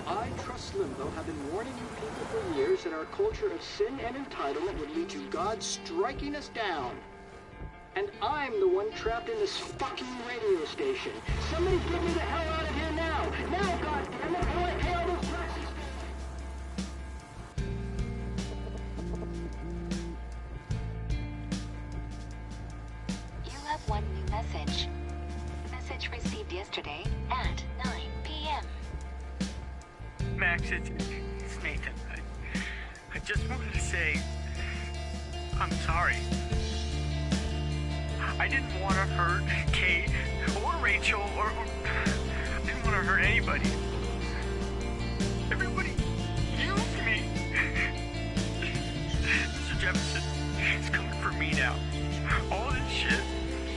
I, Trust Limbo, have been warning you people for years that our culture of sin and entitlement would lead to God striking us down. And I'm the one trapped in this fucking radio station. Somebody get me the hell out of here now! Now, goddammit, how do I pay all those taxes? You have one new message. Message received yesterday at 9 p.m. Max, it's Nathan. I just wanted to say I'm sorry. I didn't want to hurt Kate or Rachel or I didn't want to hurt anybody. Everybody used me. Mr. Jefferson is coming for me now. All this shit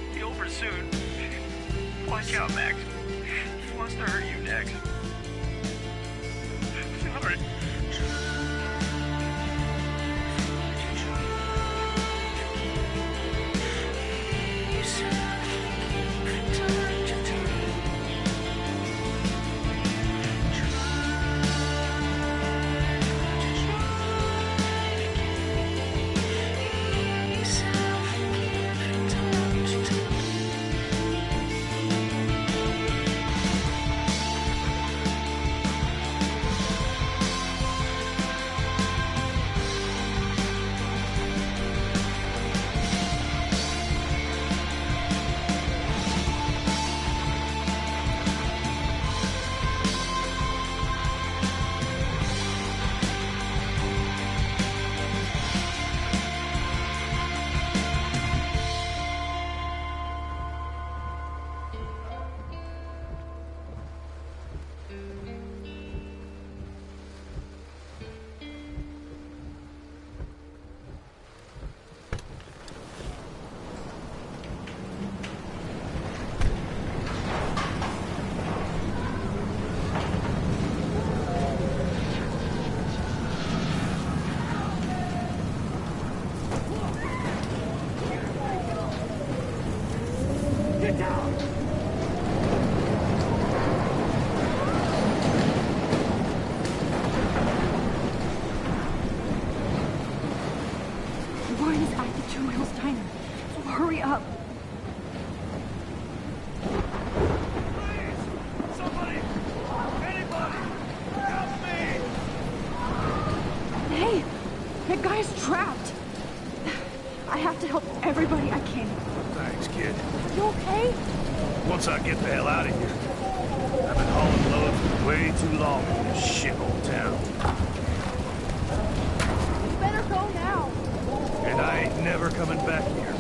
will be over soon. Watch out, Max. He wants to hurt you next. Sorry. Warren is at the 2 Miles Diner. So hurry up. Hey, that guy's trapped. I have to help everybody I can. Thanks, kid. You okay? Once I get the hell out of here. I've been hauling loads for way too long in this shithole town. You better go now. And I ain't never coming back here.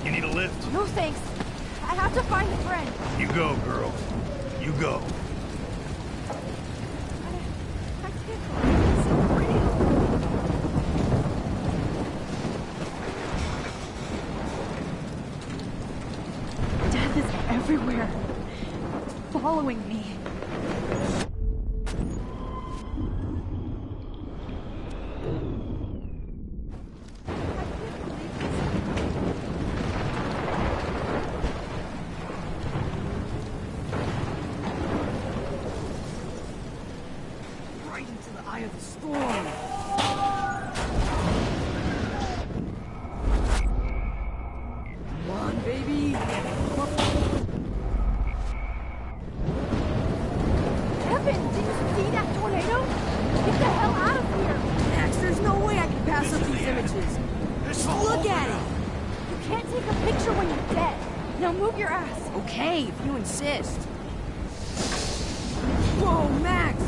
You need a lift? No thanks. I have to find a friend. You go, girl. You go. I can't believe it's so real. Death is everywhere. Following me. Right into the eye of the storm. Come on, baby. Evan, did you see that tornado? Get the hell out of here! Max, there's no way I can pass up these images. Look at it! You can't take a picture when you're dead. Now move your ass. Okay, if you insist. Whoa, Max!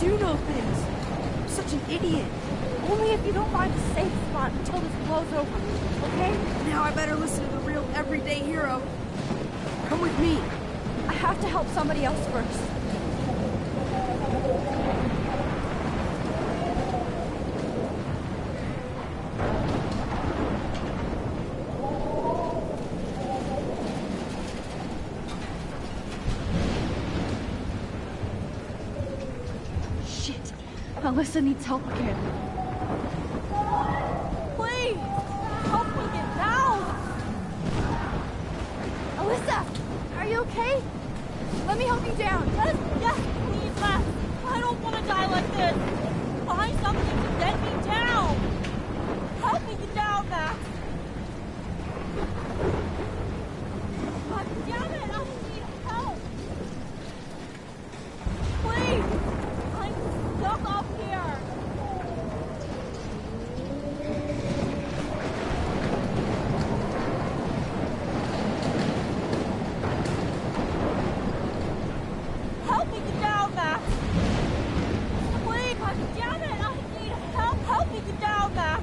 You do know things. Such such an idiot. Only if you don't find a safe spot until this blows over, okay? Now I better listen to the real everyday hero. Come with me. I have to help somebody else first. Shit. Alyssa needs help again. Please! Help me get down! Alyssa! Are you okay? Let me help you down. Yes, please, Max. I don't want to die like this. Find something to get me down. Help me get down, Max. God damn it, I need help. Please, I'm stuck up here. Help me get down, Max! Please, God damn it! I need help! Help me get down, Max!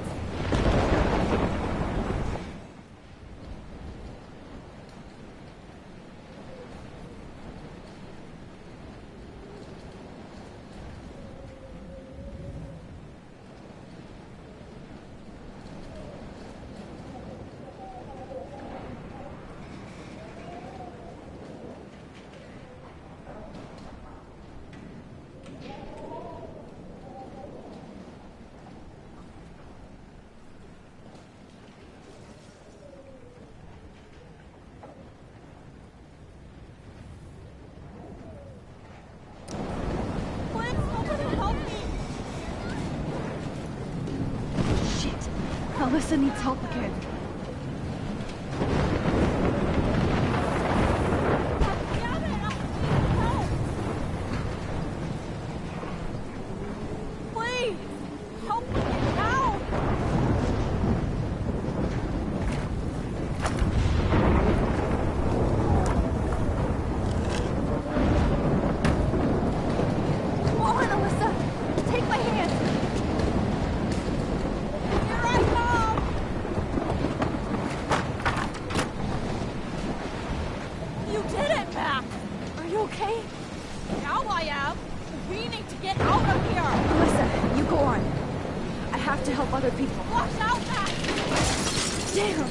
Alyssa needs help again. Please, help me get down. Come on, Alyssa. Take my hand. Okay? Now I am. We need to get out of here. Alyssa, you go on. I have to help other people. Watch out, Max! Damn,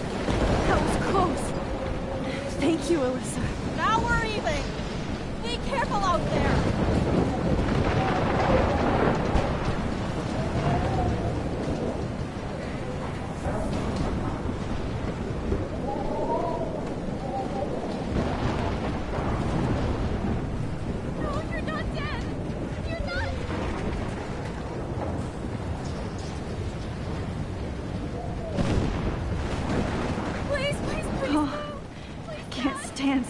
that was close. Thank you, Alyssa. Now we're even. Be careful out there.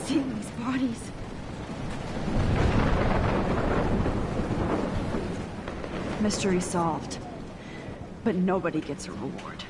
Seeing these bodies. Mystery solved, but nobody gets a reward.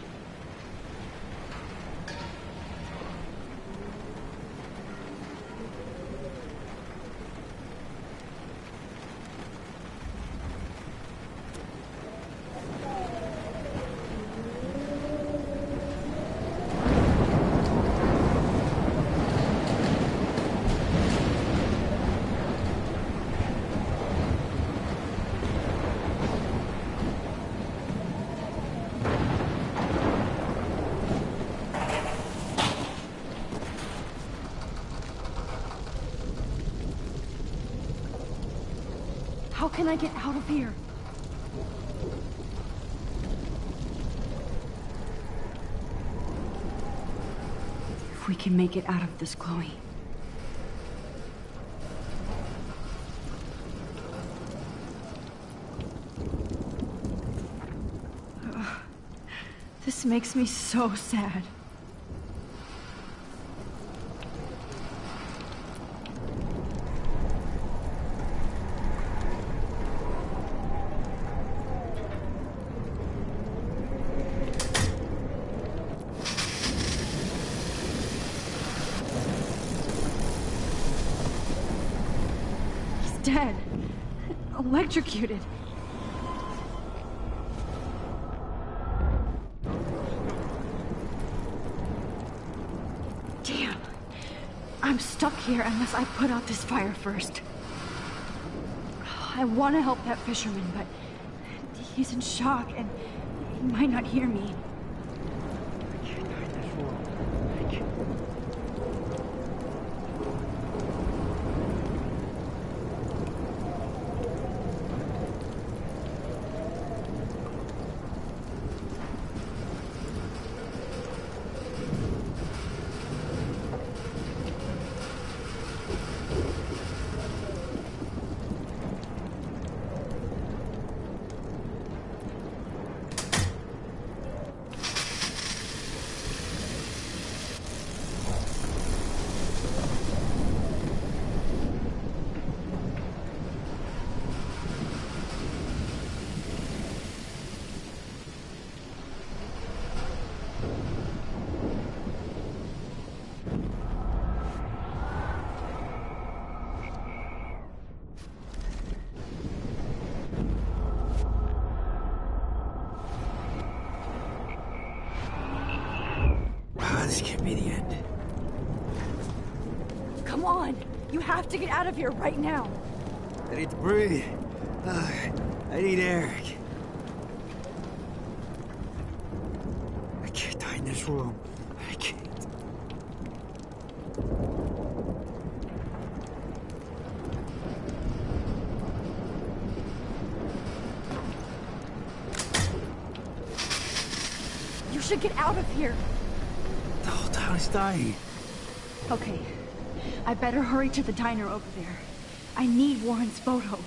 How can I get out of here? If we can make it out of this, Chloe. This makes me so sad. Dead. Electrocuted. I'm stuck here unless I put out this fire first. I want to help that fisherman, but he's in shock and he might not hear me. This can't be the end. Come on! You have to get out of here right now! I need to breathe. I need air. I can't die in this room. I can't. You should get out of here! The whole town is dying. Okay, I better hurry to the diner over there. I need Warren's photo.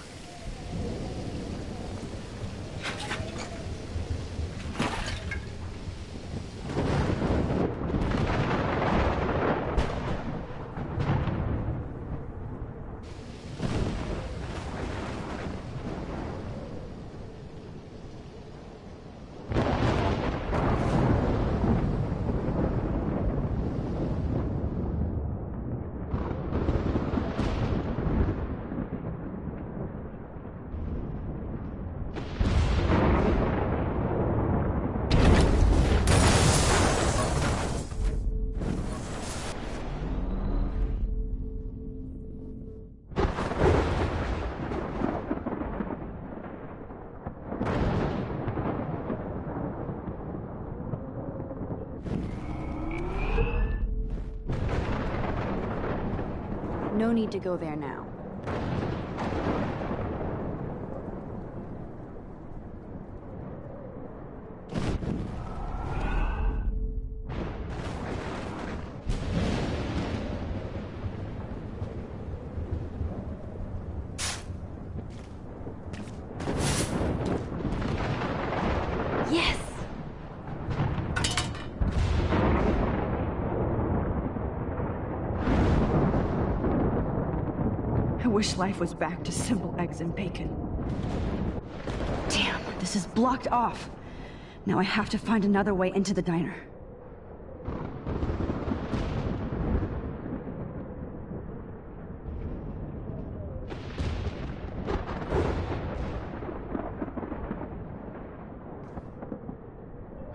No need to go there now. Yes! I wish life was back to simple eggs and bacon. Damn, this is blocked off. Now I have to find another way into the diner.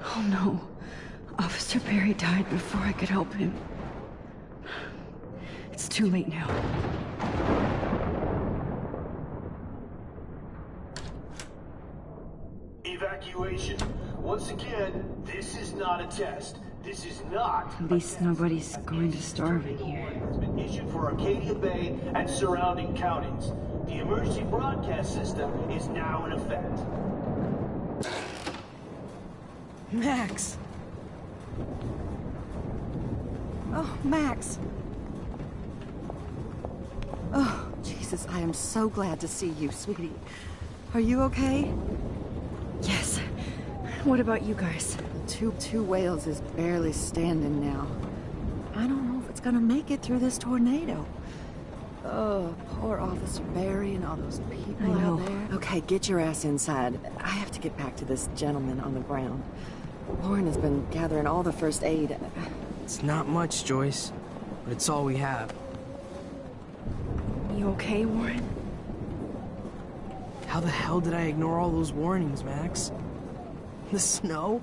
Oh no. Officer Perry died before I could help him. It's too late now. Evacuation. Once again, this is not a test. This is not. At least nobody's going to starve in here. Has been issued for Arcadia Bay and surrounding counties. The emergency broadcast system is now in effect. Max! Oh, Max! Oh, Jesus, I am so glad to see you, sweetie. Are you okay? Yes. What about you guys? Two whales is barely standing now. I don't know if it's gonna make it through this tornado. Oh, poor Officer Barry and all those people I know. out there. Okay, get your ass inside. I have to get back to this gentleman on the ground. Warren has been gathering all the first aid. It's not much, Joyce, but it's all we have. You okay, Warren? How the hell did I ignore all those warnings, Max? The snow?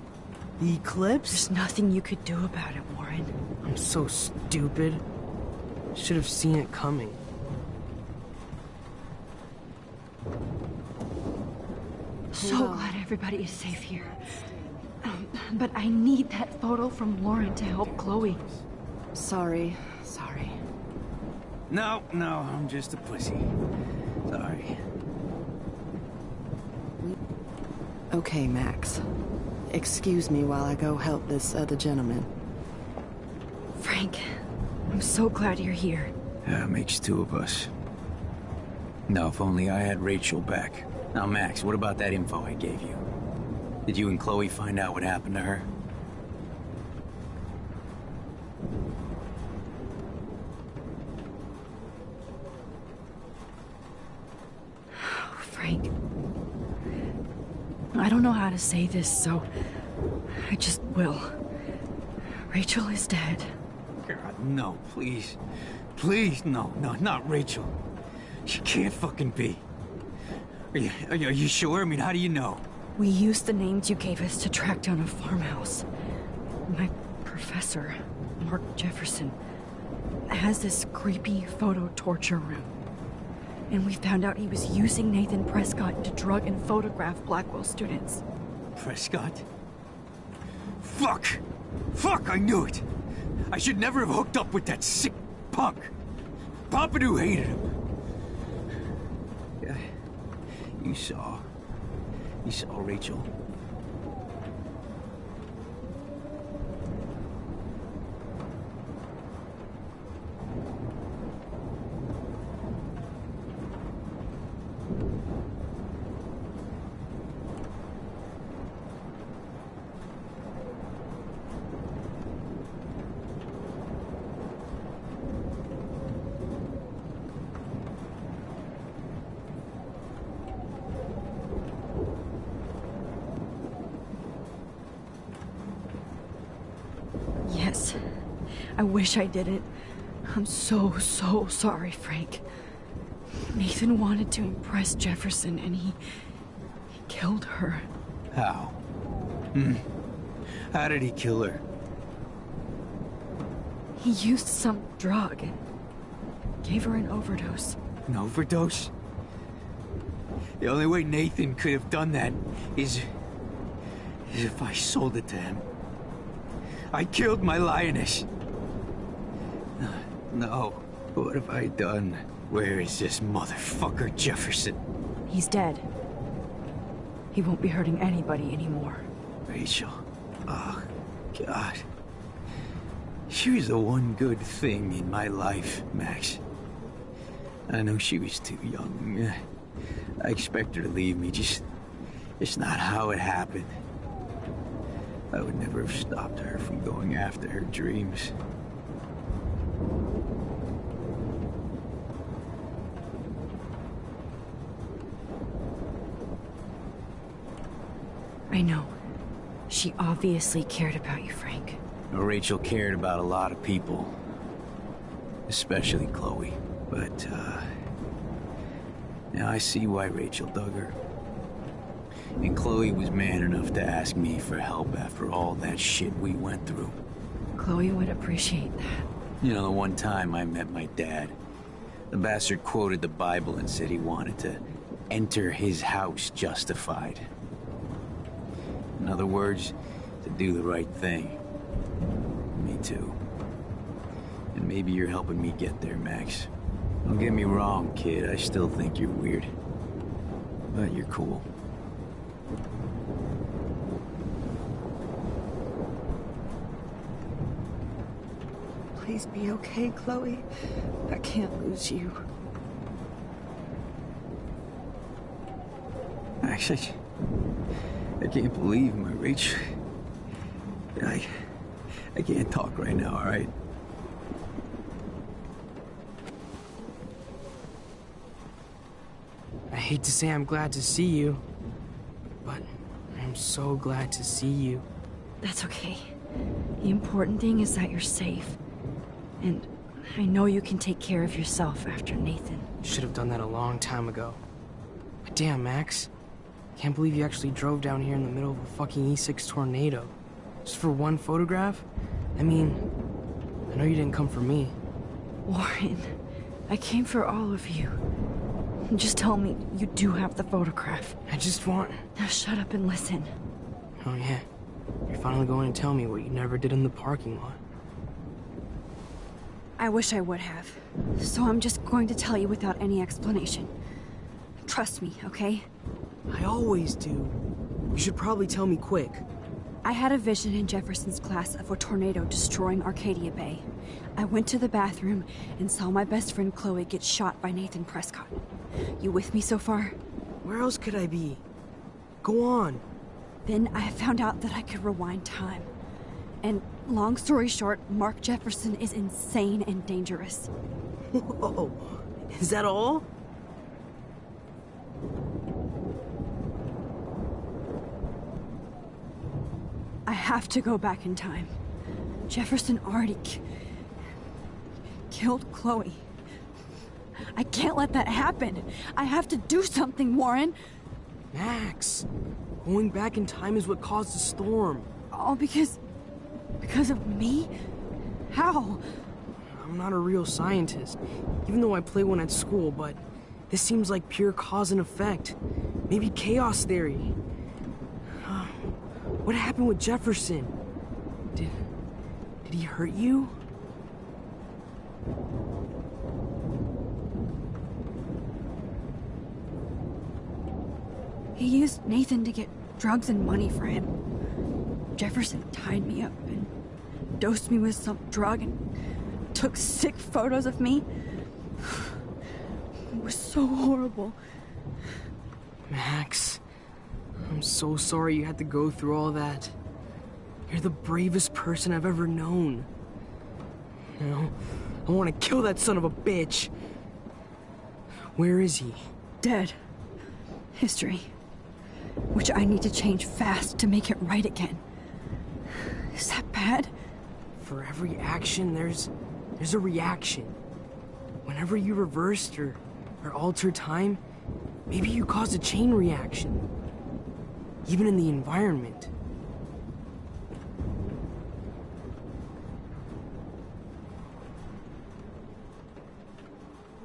The eclipse? There's nothing you could do about it, Warren. I'm so stupid. Should have seen it coming. So glad everybody is safe here. But I need that photo from Lauren to help Chloe. Sorry. No, I'm just a pussy. Sorry. Okay, Max. Excuse me while I go help this other gentleman. Frank, I'm so glad you're here. Yeah, makes two of us. No, if only I had Rachel back. Now, Max, what about that info I gave you? Did you and Chloe find out what happened to her? Frank, I don't know how to say this, so I just will. Rachel is dead. God, no, please. Please, no, not Rachel. She can't fucking be. Are you sure? I mean, how do you know? We used the names you gave us to track down a farmhouse. My professor, Mark Jefferson, has this creepy photo torture room. And we found out he was using Nathan Prescott to drug and photograph Blackwell students. Prescott? Fuck! Fuck, I knew it! I should never have hooked up with that sick punk! Pompidou hated him! Yeah, you saw Rachel. Yes. I wish I didn't. I'm so sorry, Frank. Nathan wanted to impress Jefferson, and he killed her. How? How did he kill her? He used some drug and gave her an overdose. An overdose? The only way Nathan could have done that is if I sold it to him. I killed my lioness. No. What have I done? Where is this motherfucker Jefferson? He's dead. He won't be hurting anybody anymore. Rachel. Oh, God. She was the one good thing in my life, Max. I know she was too young. I expect her to leave me, just not how it happened. I would never have stopped her from going after her dreams. I know. She obviously cared about you, Frank. Well, Rachel cared about a lot of people. Especially Chloe. But, now I see why Rachel dug her. And Chloe was man enough to ask me for help after all that shit we went through. Chloe would appreciate that. You know, the one time I met my dad, the bastard quoted the Bible and said he wanted to enter his house justified. In other words, to do the right thing. Me too. And maybe you're helping me get there, Max. Don't get me wrong, kid. I still think you're weird. But you're cool. Please be okay, Chloe. I can't lose you. Actually, I can't believe my Rachel. I can't talk right now, all right? I hate to say I'm glad to see you, but I'm so glad to see you. That's okay. The important thing is that you're safe. And I know you can take care of yourself after Nathan. Should have done that a long time ago. But damn, Max. Can't believe you actually drove down here in the middle of a fucking E6 tornado. Just for one photograph? I mean, I know you didn't come for me. Warren, I came for all of you. Just tell me you do have the photograph. I just want... Now shut up and listen. Oh yeah, you're finally going to tell me what you never did in the parking lot. I wish I would have. So I'm just going to tell you without any explanation. Trust me, okay? I always do. You should probably tell me quick. I had a vision in Jefferson's class of a tornado destroying Arcadia Bay. I went to the bathroom and saw my best friend Chloe get shot by Nathan Prescott. You with me so far? Where else could I be? Go on. Then I found out that I could rewind time. And long story short, Mark Jefferson is insane and dangerous. Whoa, is that all? I have to go back in time. Jefferson already killed Chloe. I can't let that happen. I have to do something, Warren. Max, going back in time is what caused the storm. All because of me? How? I'm not a real scientist, even though I play one at school, but this seems like pure cause and effect. Maybe chaos theory. What happened with Jefferson? Did he hurt you? He used Nathan to get drugs and money for him. Jefferson tied me up and dosed me with some drug and took sick photos of me. It was so horrible. Max, I'm so sorry you had to go through all that. You're the bravest person I've ever known. You know, I want to kill that son of a bitch. Where is he? Dead. History. Which I need to change fast to make it right again. Is that bad? For every action, there's a reaction. Whenever you reversed or altered time, maybe you caused a chain reaction. Even in the environment.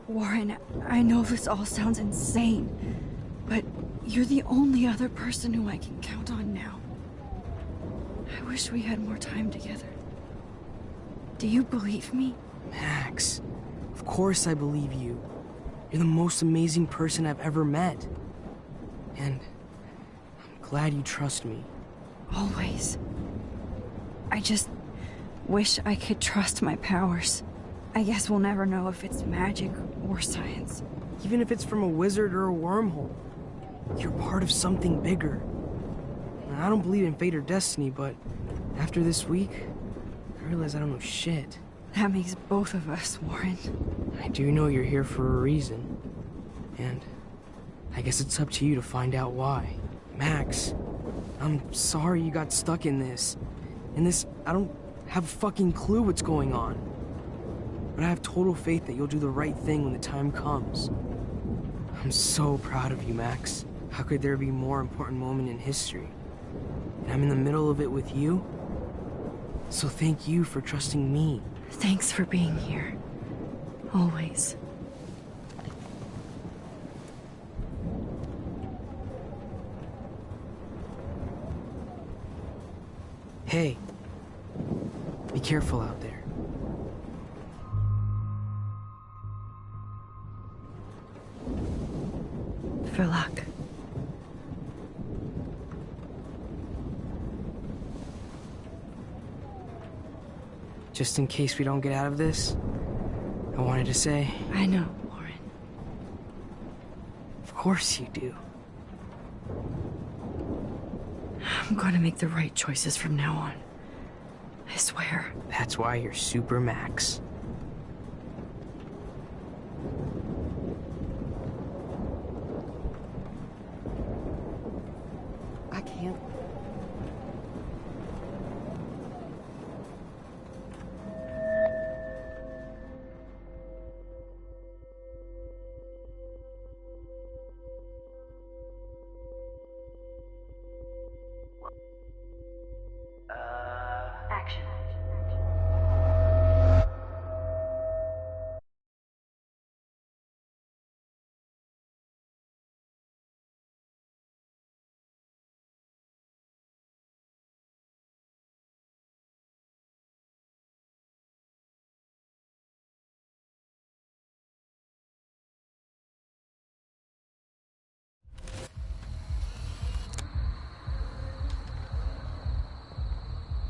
Warren, I know this all sounds insane, but you're the only other person who I can count on now. I wish we had more time together. Do you believe me? Max, of course I believe you. You're the most amazing person I've ever met. And I'm glad you trust me. Always. I just wish I could trust my powers. I guess we'll never know if it's magic or science. Even if it's from a wizard or a wormhole, you're part of something bigger. And I don't believe in fate or destiny, but after this week, I realize I don't know shit. That makes both of us, Warren. I do know you're here for a reason. And I guess it's up to you to find out why. Max, I'm sorry you got stuck in this. I don't have a fucking clue what's going on. But I have total faith that you'll do the right thing when the time comes. I'm so proud of you, Max. How could there be a more important moment in history? And I'm in the middle of it with you. So thank you for trusting me. Thanks for being here. Always. Hey, be careful out there. For luck. Just in case we don't get out of this, I wanted to say... I know, Warren. Of course you do. I'm gonna make the right choices from now on. I swear. That's why you're Super Max. I can't. Action.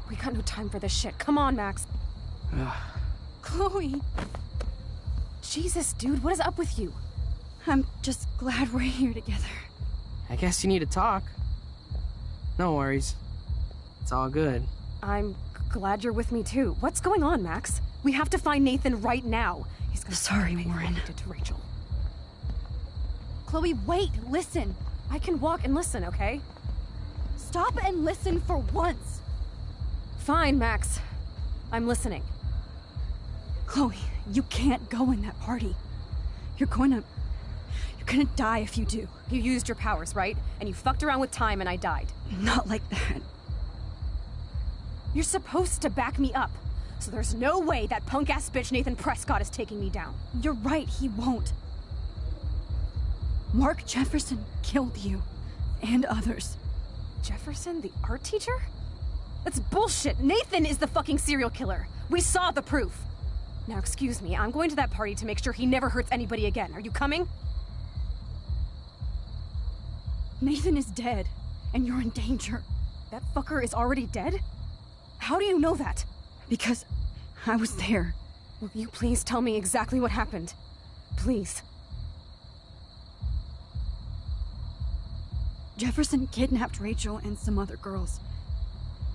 We got no time for this shit. Come on, Max. Chloe! Jesus, dude, what is up with you? I'm just glad we're here together. I guess you need to talk. No worries. It's all good. I'm glad you're with me too. What's going on, Max? We have to find Nathan right now. He's gonna Sorry, Warren. Did to Rachel. Chloe, wait, listen. I can walk and listen, okay? Stop and listen for once. Fine, Max. I'm listening. Chloe, you can't go in that party. You're gonna die if you do. You used your powers, right? And you fucked around with time and I died. Not like that. You're supposed to back me up. So there's no way that punk-ass bitch Nathan Prescott is taking me down. You're right, he won't. Mark Jefferson killed you. And others. Jefferson, the art teacher? That's bullshit. Nathan is the fucking serial killer. We saw the proof. Now, excuse me, I'm going to that party to make sure he never hurts anybody again. Are you coming? Nathan is dead, and you're in danger. That fucker is already dead? How do you know that? Because I was there. Will you please tell me exactly what happened? Please. Jefferson kidnapped Rachel and some other girls.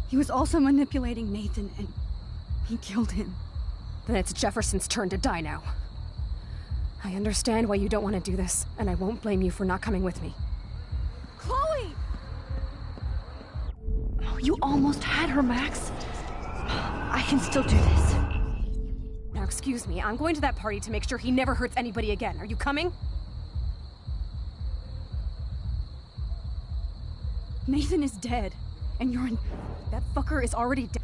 He was also manipulating Nathan, and he killed him. Then it's Jefferson's turn to die now. I understand why you don't want to do this, and I won't blame you for not coming with me. Chloe! Oh, you almost had her, Max. I can still do this. Now, excuse me, I'm going to that party to make sure he never hurts anybody again. Are you coming? Nathan is dead, and you're in... That fucker is already dead.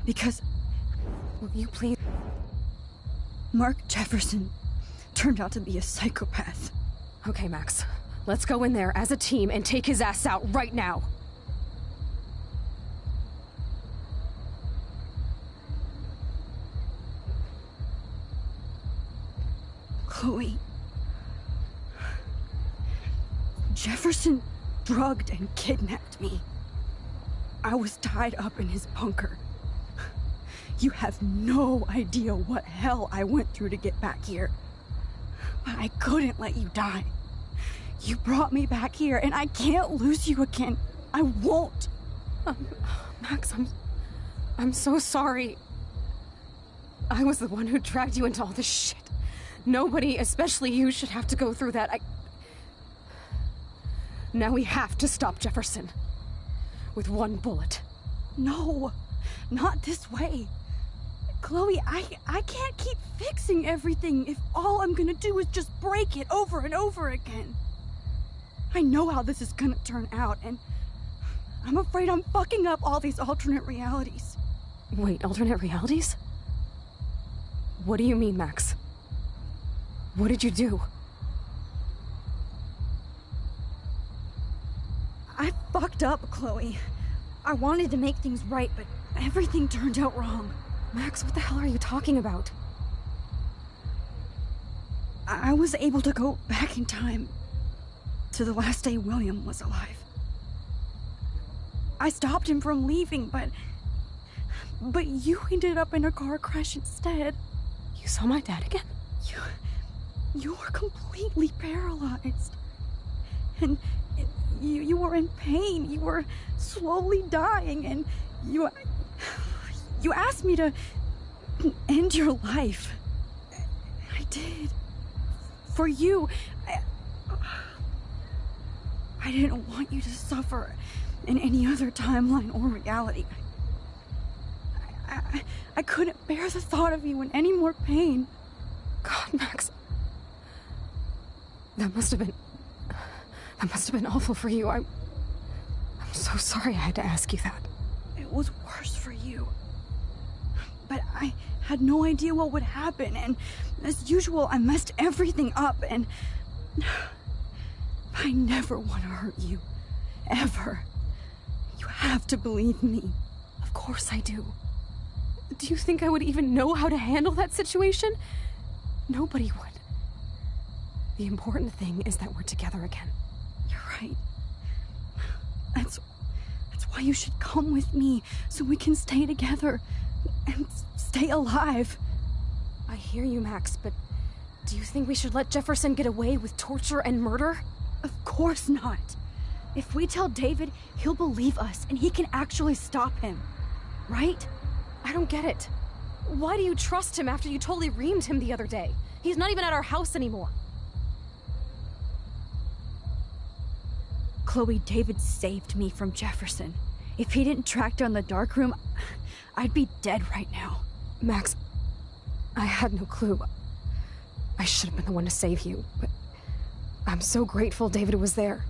Because... Will you please... Mark Jefferson turned out to be a psychopath. Okay, Max. Let's go in there as a team and take his ass out right now. Chloe. Jefferson drugged and kidnapped me. I was tied up in his bunker. You have no idea what hell I went through to get back here. But I couldn't let you die. You brought me back here, and I can't lose you again. I won't. Max, I'm so sorry. I was the one who dragged you into all this shit. Nobody, especially you, should have to go through that. Now we have to stop Jefferson. With one bullet. No, not this way. Chloe, I can't keep fixing everything if all I'm gonna do is just break it over and over again. I know how this is gonna turn out, and I'm afraid I'm fucking up all these alternate realities. Wait, alternate realities? What do you mean, Max? What did you do? I fucked up, Chloe. I wanted to make things right, but everything turned out wrong. Max, what the hell are you talking about? I was able to go back in time to the last day William was alive. I stopped him from leaving, but you ended up in a car crash instead. You saw my dad again? You were completely paralyzed. And you were in pain. You were slowly dying, and you asked me to end your life. I did. For you. I didn't want you to suffer in any other timeline or reality. I couldn't bear the thought of you in any more pain. God, Max. That must have been awful for you. I'm so sorry I had to ask you that. It was worse for you. But I had no idea what would happen, and as usual, I messed everything up, and I never want to hurt you. Ever. You have to believe me. Of course I do. Do you think I would even know how to handle that situation? Nobody would. The important thing is that we're together again. You're right. That's why you should come with me so we can stay together and stay alive. I hear you, Max, but do you think we should let Jefferson get away with torture and murder? Of course not. If we tell David, he'll believe us and he can actually stop him. Right? I don't get it. Why do you trust him after you totally reamed him the other day? He's not even at our house anymore. Chloe, David saved me from Jefferson. If he didn't track down the dark room, I'd be dead right now. Max, I had no clue. I should have been the one to save you, but I'm so grateful David was there.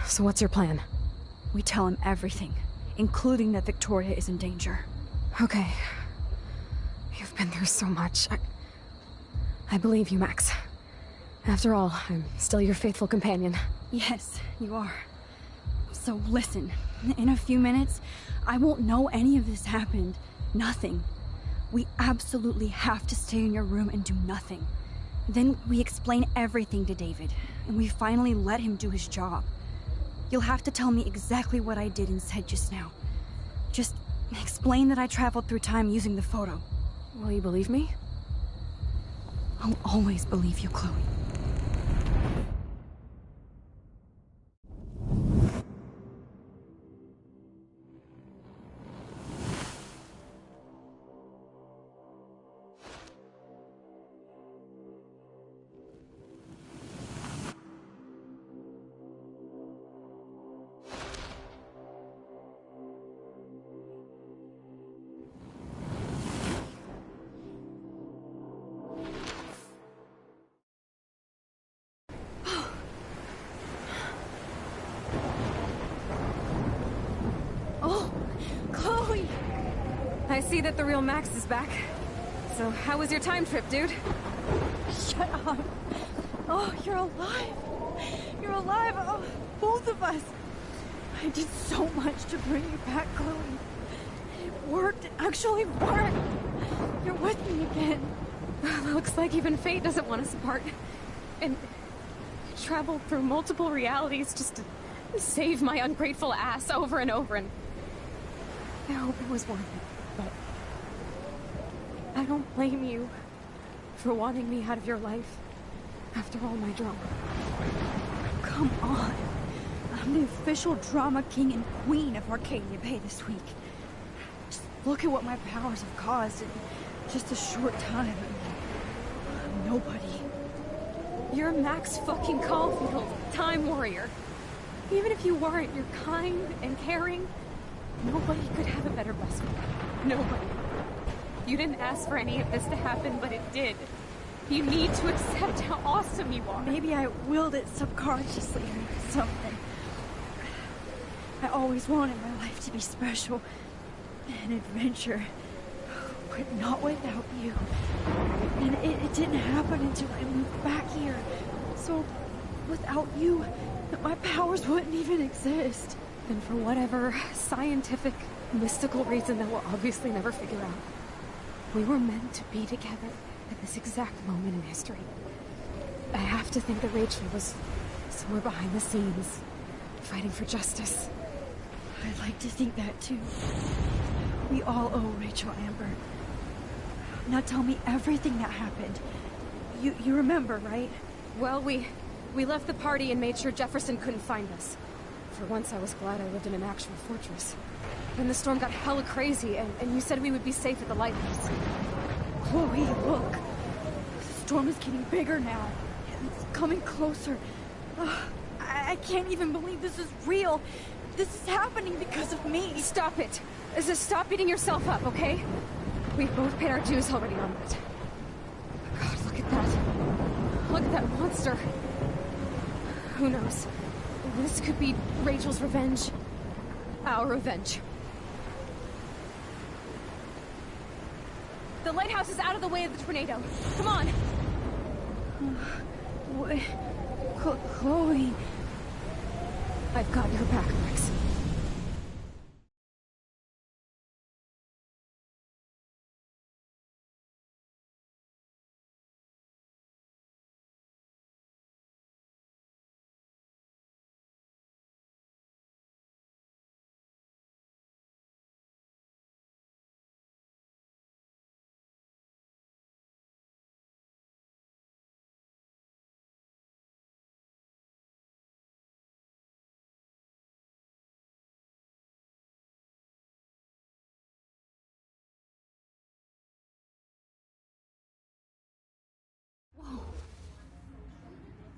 So what's your plan? We tell him everything, including that Victoria is in danger. Okay. You've been through so much. I believe you, Max. After all, I'm still your faithful companion. Yes, you are. So listen, in a few minutes, I won't know any of this happened. Nothing. We absolutely have to stay in your room and do nothing. Then we explain everything to David, and we finally let him do his job. You'll have to tell me exactly what I did and said just now. Just explain that I traveled through time using the photo. Will you believe me? I'll always believe you, Chloe. I see that the real Max is back. So how was your time trip, dude? Shut up. Oh, you're alive. You're alive. Oh, both of us. I did so much to bring you back, Chloe. It worked. It actually worked. You're with me again. Looks like even fate doesn't want us apart. And traveled through multiple realities just to save my ungrateful ass over and over, and I hope it was worth it. But I don't blame you for wanting me out of your life after all my drama. Come on. I'm the official drama king and queen of Arcadia Bay this week. Just look at what my powers have caused in just a short time. Nobody. You're Max fucking Caulfield, Time Warrior. Even if you weren't, you're kind and caring. Nobody could have a better best friend. Nobody. You didn't ask for any of this to happen, but it did. You need to accept how awesome you are. Maybe I willed it subconsciously or something. I always wanted my life to be special. An adventure. But not without you. And it didn't happen until I moved back here. So, without you, my powers wouldn't even exist. And for whatever scientific, mystical reason that we'll obviously never figure out, we were meant to be together at this exact moment in history. I have to think that Rachel was somewhere behind the scenes, fighting for justice. I'd like to think that too. We all owe Rachel Amber. Now tell me everything that happened. You remember, right? Well, we left the party and made sure Jefferson couldn't find us. For once, I was glad I lived in an actual fortress. Then the storm got hella crazy, and you said we would be safe at the lighthouse. Chloe, look. The storm is getting bigger now. It's coming closer. I can't even believe this is real. This is happening because of me. Stop it. Just stop beating yourself up, okay? We've both paid our dues already on that. God, look at that. Look at that monster. Who knows? This could be Rachel's revenge. Our revenge. The lighthouse is out of the way of the tornado. Come on! Chloe... I've got your back, Max.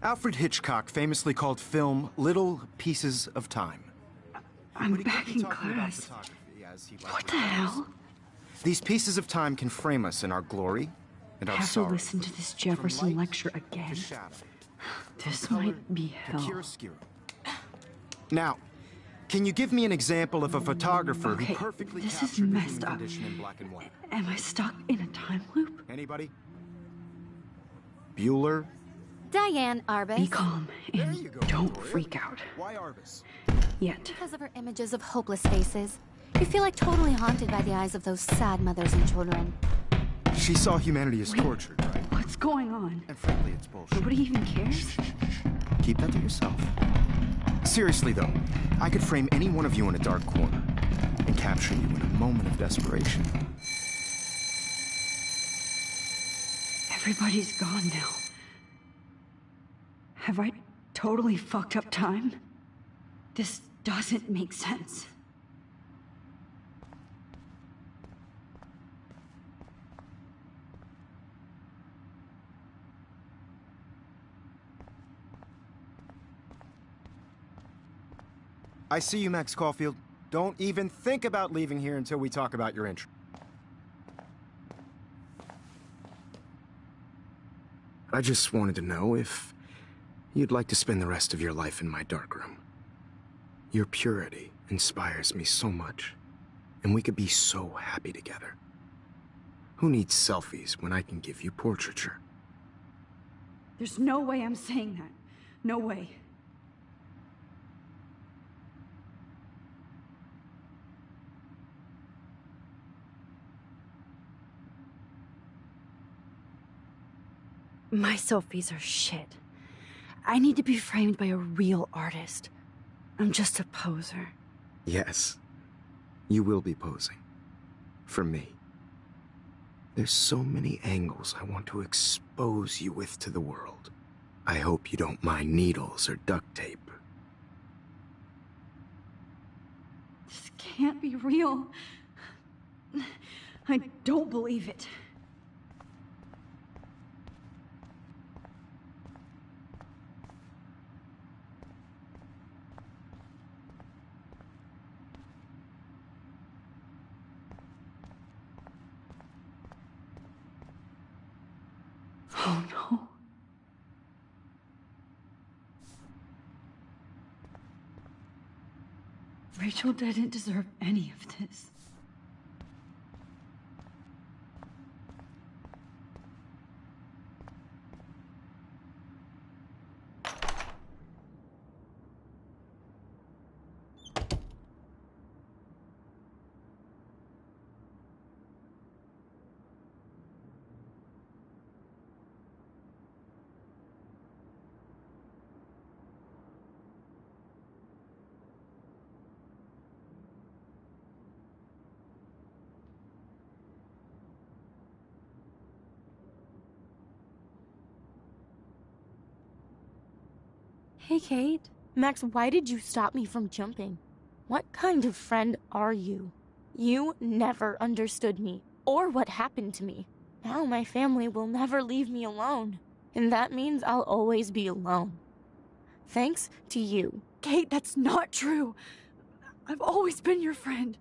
Alfred Hitchcock famously called film little pieces of time. I'm back in class. What the hell? These pieces of time can frame us in our glory and I our have to sorrow. listen to this Jefferson lecture again. This might be hell. Now, can you give me an example of a photographer Okay, who perfectly this is captured the messed human up. condition in black and white? Am I stuck in a time loop? Anybody? Bueller? Diane Arbus. Be calm and don't freak out. Why Arbus? Yet. Because of her images of hopeless faces. You feel like totally haunted by the eyes of those sad mothers and children. She saw humanity as tortured, right? What's going on? And frankly, it's bullshit. Nobody even cares? Keep that to yourself. Seriously, though, I could frame any one of you in a dark corner and capture you in a moment of desperation. Everybody's gone now. Have I totally fucked up time? This doesn't make sense. I see you, Max Caulfield. Don't even think about leaving here until we talk about your entry. I just wanted to know if you'd like to spend the rest of your life in my darkroom. Your purity inspires me so much, and we could be so happy together. Who needs selfies when I can give you portraiture? There's no way I'm saying that. No way. My selfies are shit. I need to be framed by a real artist. I'm just a poser. Yes, you will be posing. For me. There's so many angles I want to expose you with to the world. I hope you don't mind needles or duct tape. This can't be real. I don't believe it. Oh no. Rachel didn't deserve any of this. Hey, Kate. Max, why did you stop me from jumping? What kind of friend are you? You never understood me, or what happened to me. Now my family will never leave me alone, and that means I'll always be alone. Thanks to you. Kate, that's not true. I've always been your friend.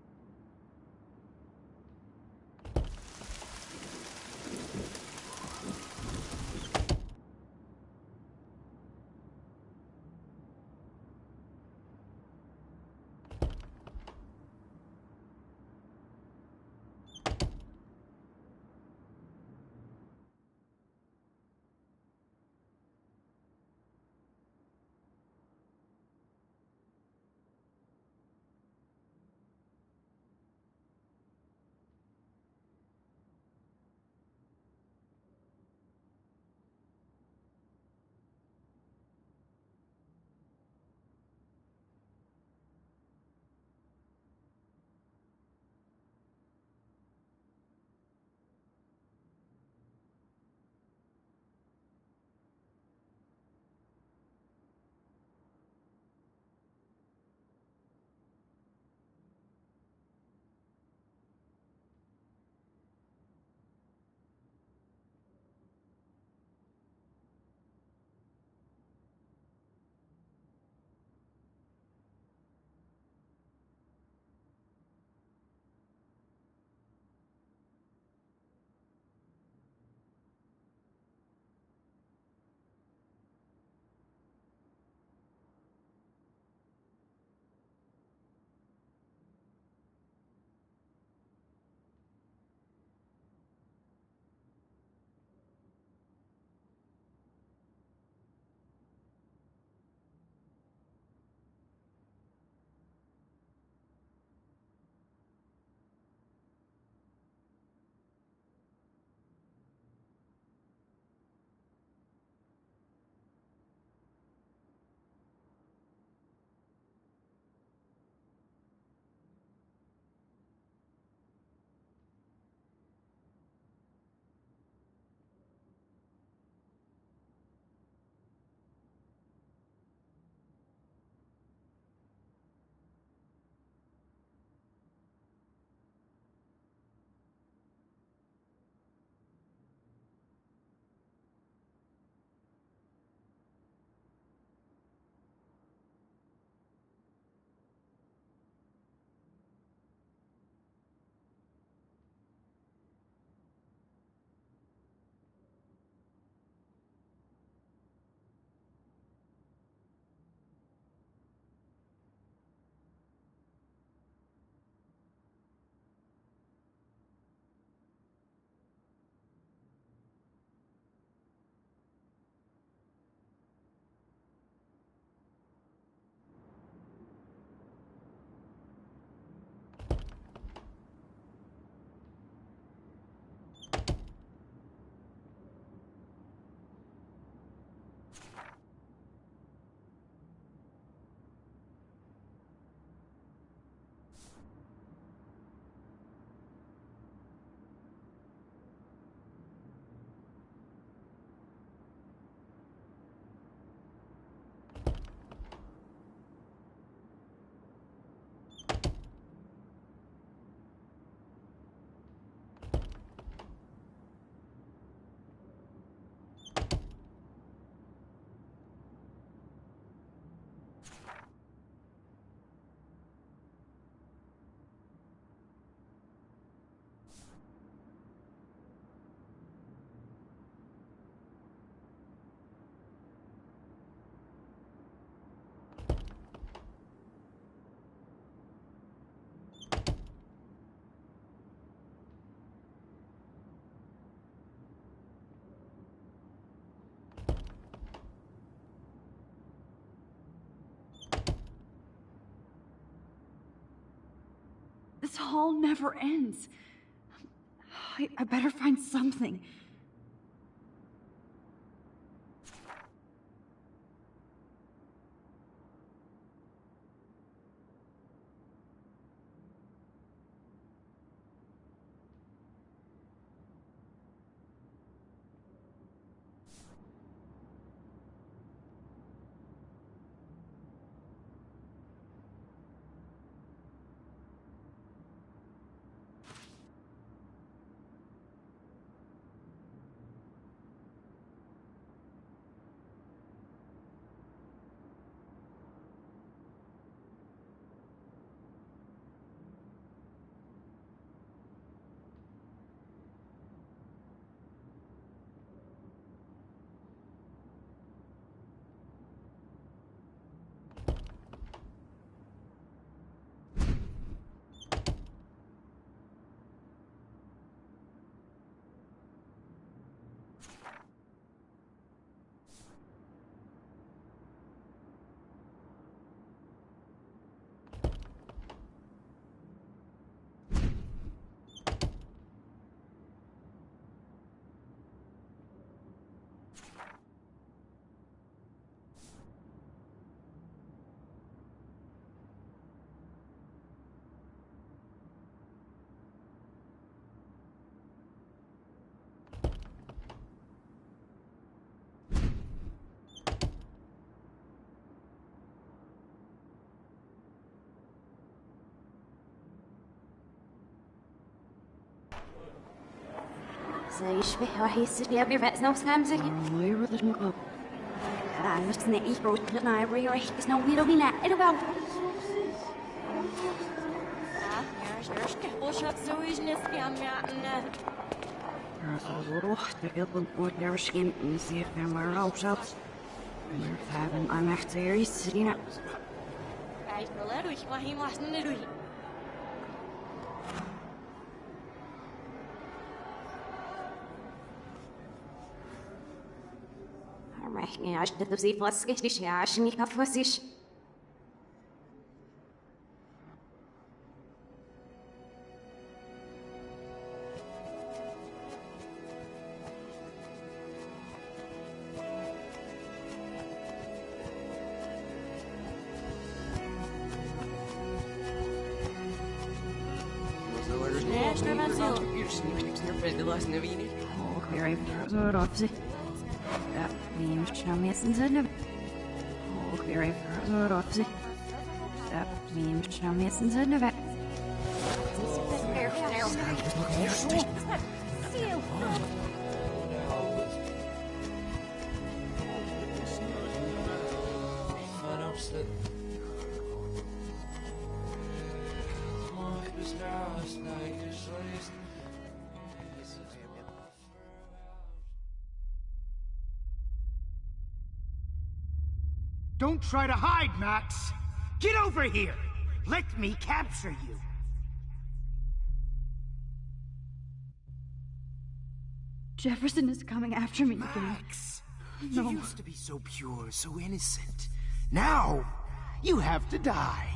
This hall never ends. I better find something. زي شبه وحي سريع بيرفع سنو سامزك لا نسنا إيكو تنا ريح سنو ويلو بينا إلو باو يرش كحبوشات زويج نسبي عم يعنا روح تقبل ودرش كم نسيف من روشات مرتابن أنا اختياري سرينا عايز نلاروي وحي محسن نلوي رحني عشت تبزي فاسكش عشني كفاسيش Don't try to hide, Max! Get over here! Let me capture you! Jefferson is coming after me again. Max! No. You used to be so pure, so innocent. Now, you have to die.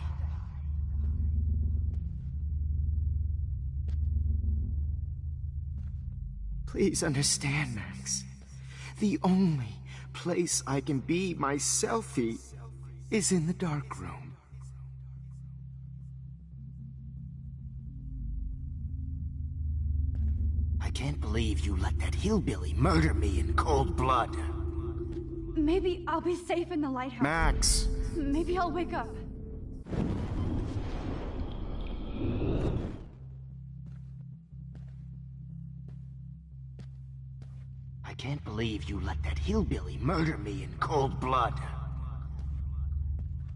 Please understand, Max. The only place I can be myself is in the dark room. I can't believe you let that hillbilly murder me in cold blood. Maybe I'll be safe in the lighthouse. Max! Maybe I'll wake up. I can't believe you let that hillbilly murder me in cold blood.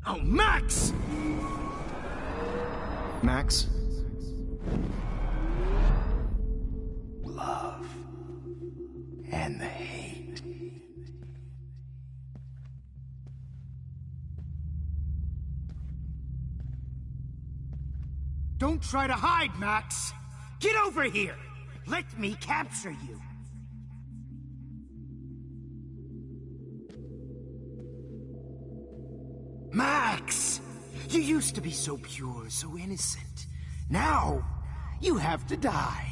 Oh, Max! Max? Love. And the hate. Don't try to hide, Max! Get over here! Let me capture you! Max! You used to be so pure, so innocent. Now, you have to die.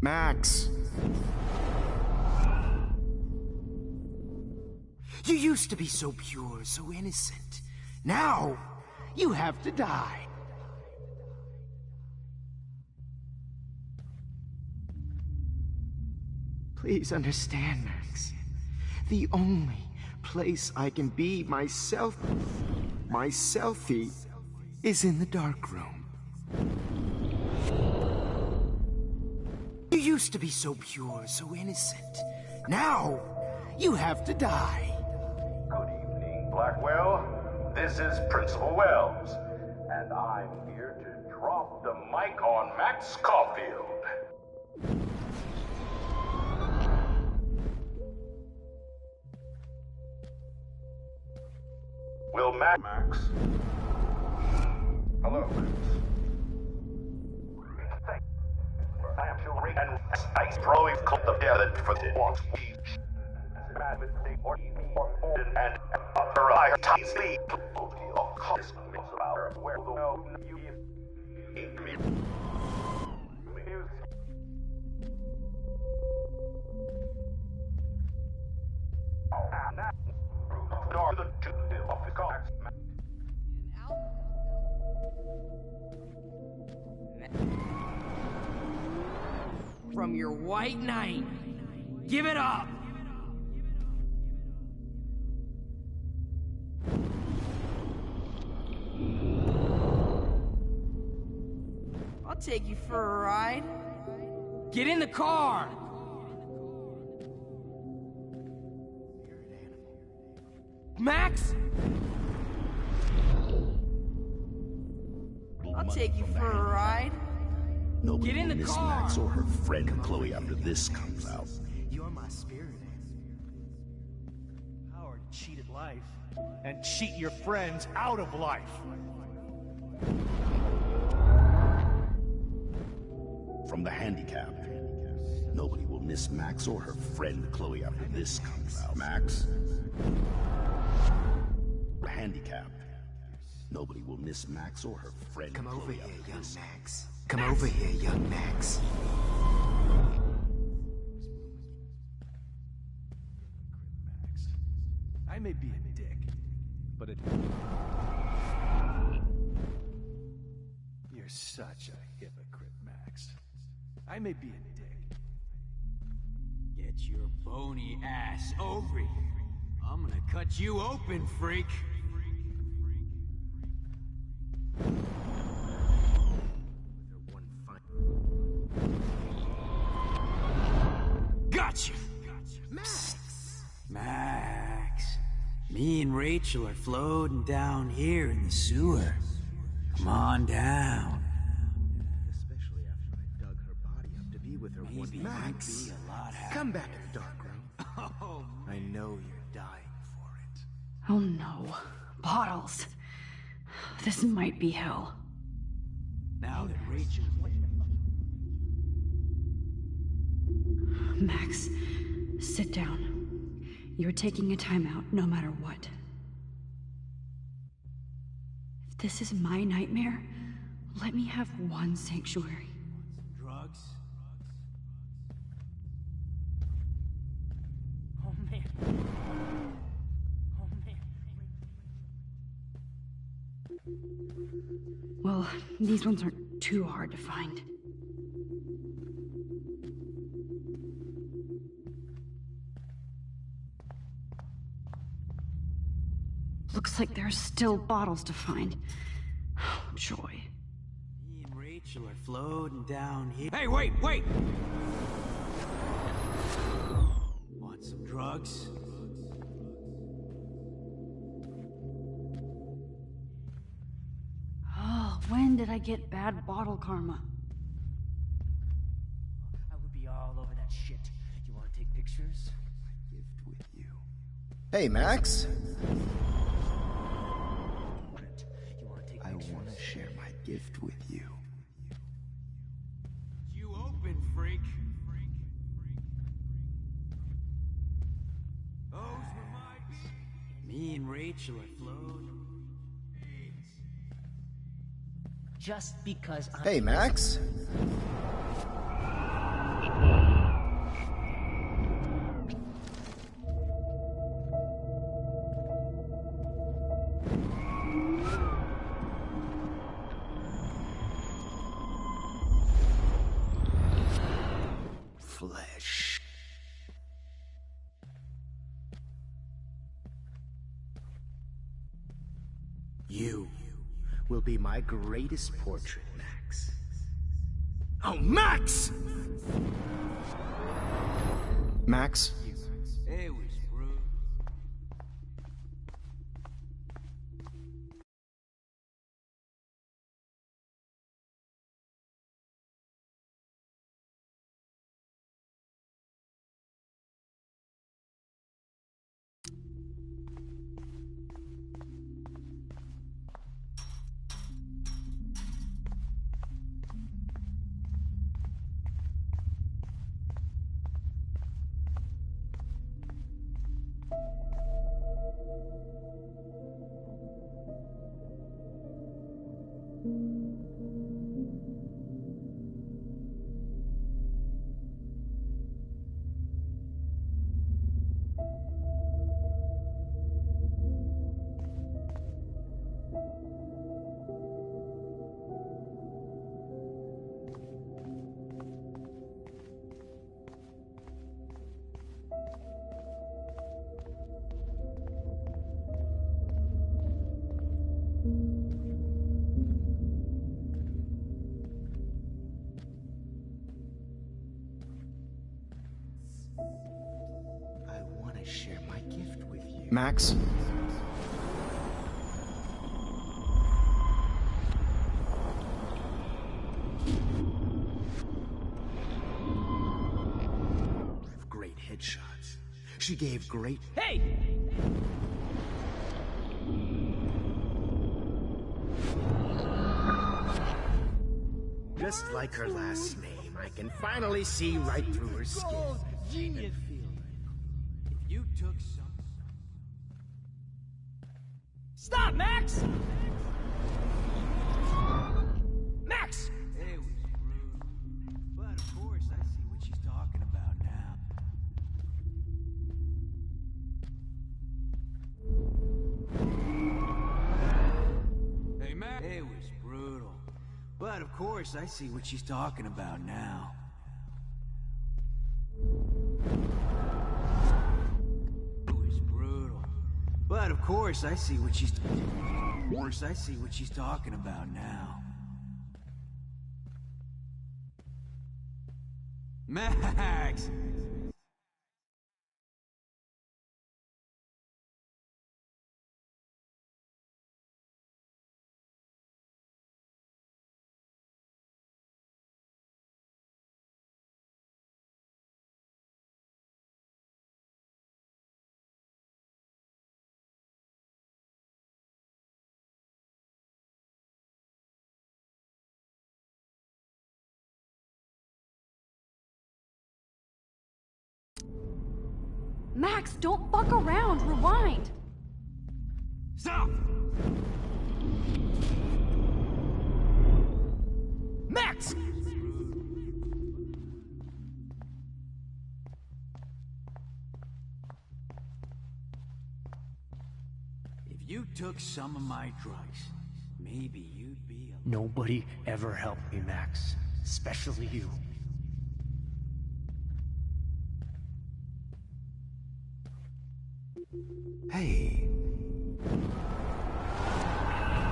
Max. You used to be so pure, so innocent. Now, you have to die. Please understand, Max. The only place I can be myself, my selfie, is in the dark room. You used to be so pure, so innocent. Now, you have to die. Good evening, Blackwell. This is Principal Wells, and I'm here to drop the mic on Max Caulfield. Will Max? Hello. I am Hillary and I probably called the dead for the one we bad mistake or and other higher ties lead to the occult about where the well you From your white knight. Give it up! I'll take you for a ride. Get in the car! Max? I'll take you for a ride. Nobody Get in will the miss car. Max or her friend Chloe after this comes out. You're my spirit. Power to cheat at life and cheat your friends out of life. From the handicap. Nobody will miss Max or her friend Chloe after this comes out. Max. The handicap. Nobody will miss Max or her friend Come Chloe over here, after young this. Max. Come over here, young Max. I may be a dick, but you're such a hypocrite, Max. I may be a dick. Get your bony ass over here. I'm gonna cut you open, freak. Gotcha! Max! Max. Me and Rachel are floating down here in the sewer. Come on down. Especially after I dug her body up to be with her one Maybe Max, you'd be a lot happier. come back in the dark room. Oh, I know you're dying for it. Oh no. Bottles. This might be hell. now that Rachel... Max, sit down. You're taking a timeout no matter what. If this is my nightmare, let me have one sanctuary. Drugs? Oh man. Oh man. Well, these ones aren't too hard to find. Looks like there are still bottles to find. Oh, joy. Me and Rachel are floating down here. Hey, wait, wait! Want some drugs? Oh, when did I get bad bottle karma? I would be all over that shit. You want to take pictures? Gift with you. Hey, Max. I want to share my gift with you. You open, freak. Those were my beats. Me and Rachel are floating. just because I'm... Hey, Max. Flesh. You will be my greatest portrait, Max. Oh, Max! Max? Hey, Whisperer. I want to share my gift with you. Max? Great headshots. She gave great... Hey! Just like her last name, I can finally see right through her skin. Genius feeling. If you took some... Stop, Max! Max! Hey, Whisperer. But of course, I see what she's talking about now. Hey, Max. It was brutal. But of course, I see what she's talking about now. It was brutal. But of course, I see what she's... Of course, I see what she's talking about now. Max! Max, don't fuck around. Rewind. Stop! Max! If you took some of my drugs, maybe you'd be a... Nobody ever helped me, Max. Especially you. Hey.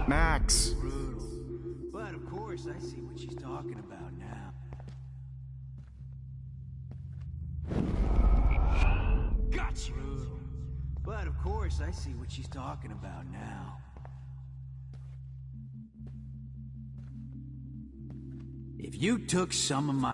Max. Brutal. But of course, I see what she's talking about now. Gotcha! Brutal. But of course, I see what she's talking about now. If you took some of my...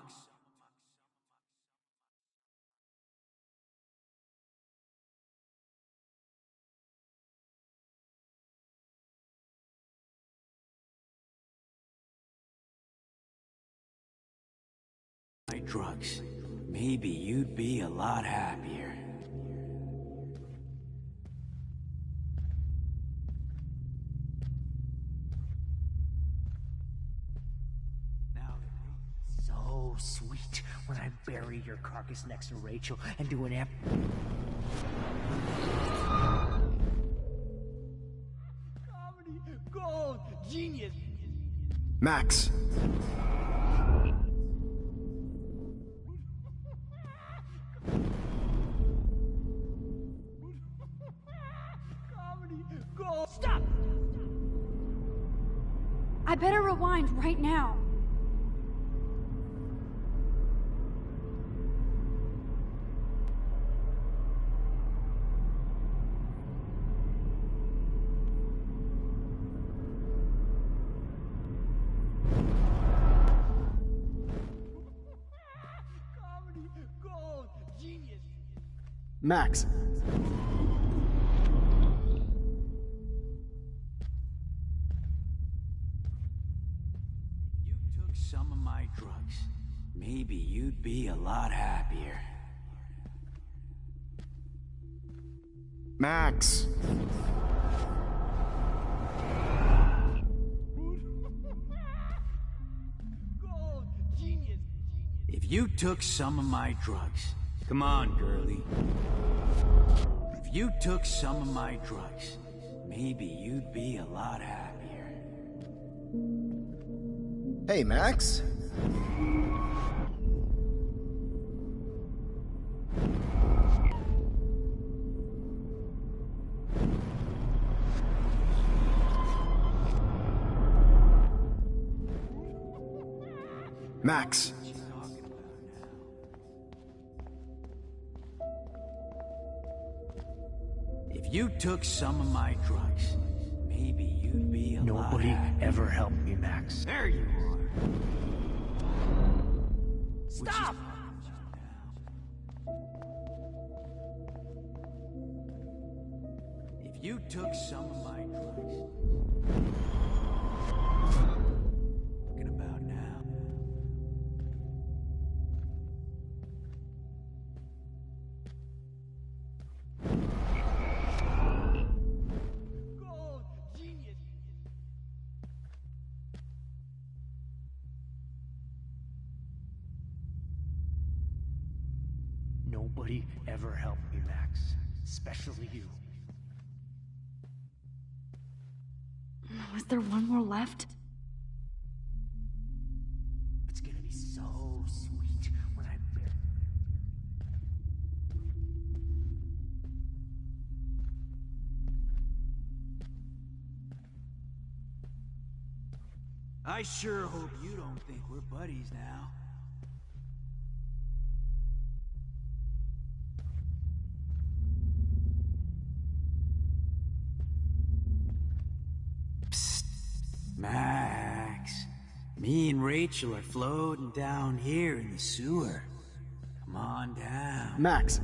my drugs, maybe you'd be a lot happier. sweet when I bury your carcass next to Rachel and do an Comedy gold! Genius! Max! Comedy gold! Stop! I better rewind right now. Comedy gold! Genius! Max! Some of my drugs, maybe you'd be a lot happier. Max! Gold! Genius! If you took some of my drugs, come on, girlie. If you took some of my drugs, maybe you'd be a lot happier. Hey, Max. Max. If you took some of my drugs, maybe you'd be a lot Nobody happier. ever helped me, Max. There you are. Stop! If you took some of my drugs, talking about now. Gold! Genius! Nobody ever helped me, Max. Especially you. Was there one more left? It's gonna be so sweet when I bury... I sure hope you don't think we're buddies now. Psst. Max. Me and Rachel are floating down here in the sewer. Come on down. Max.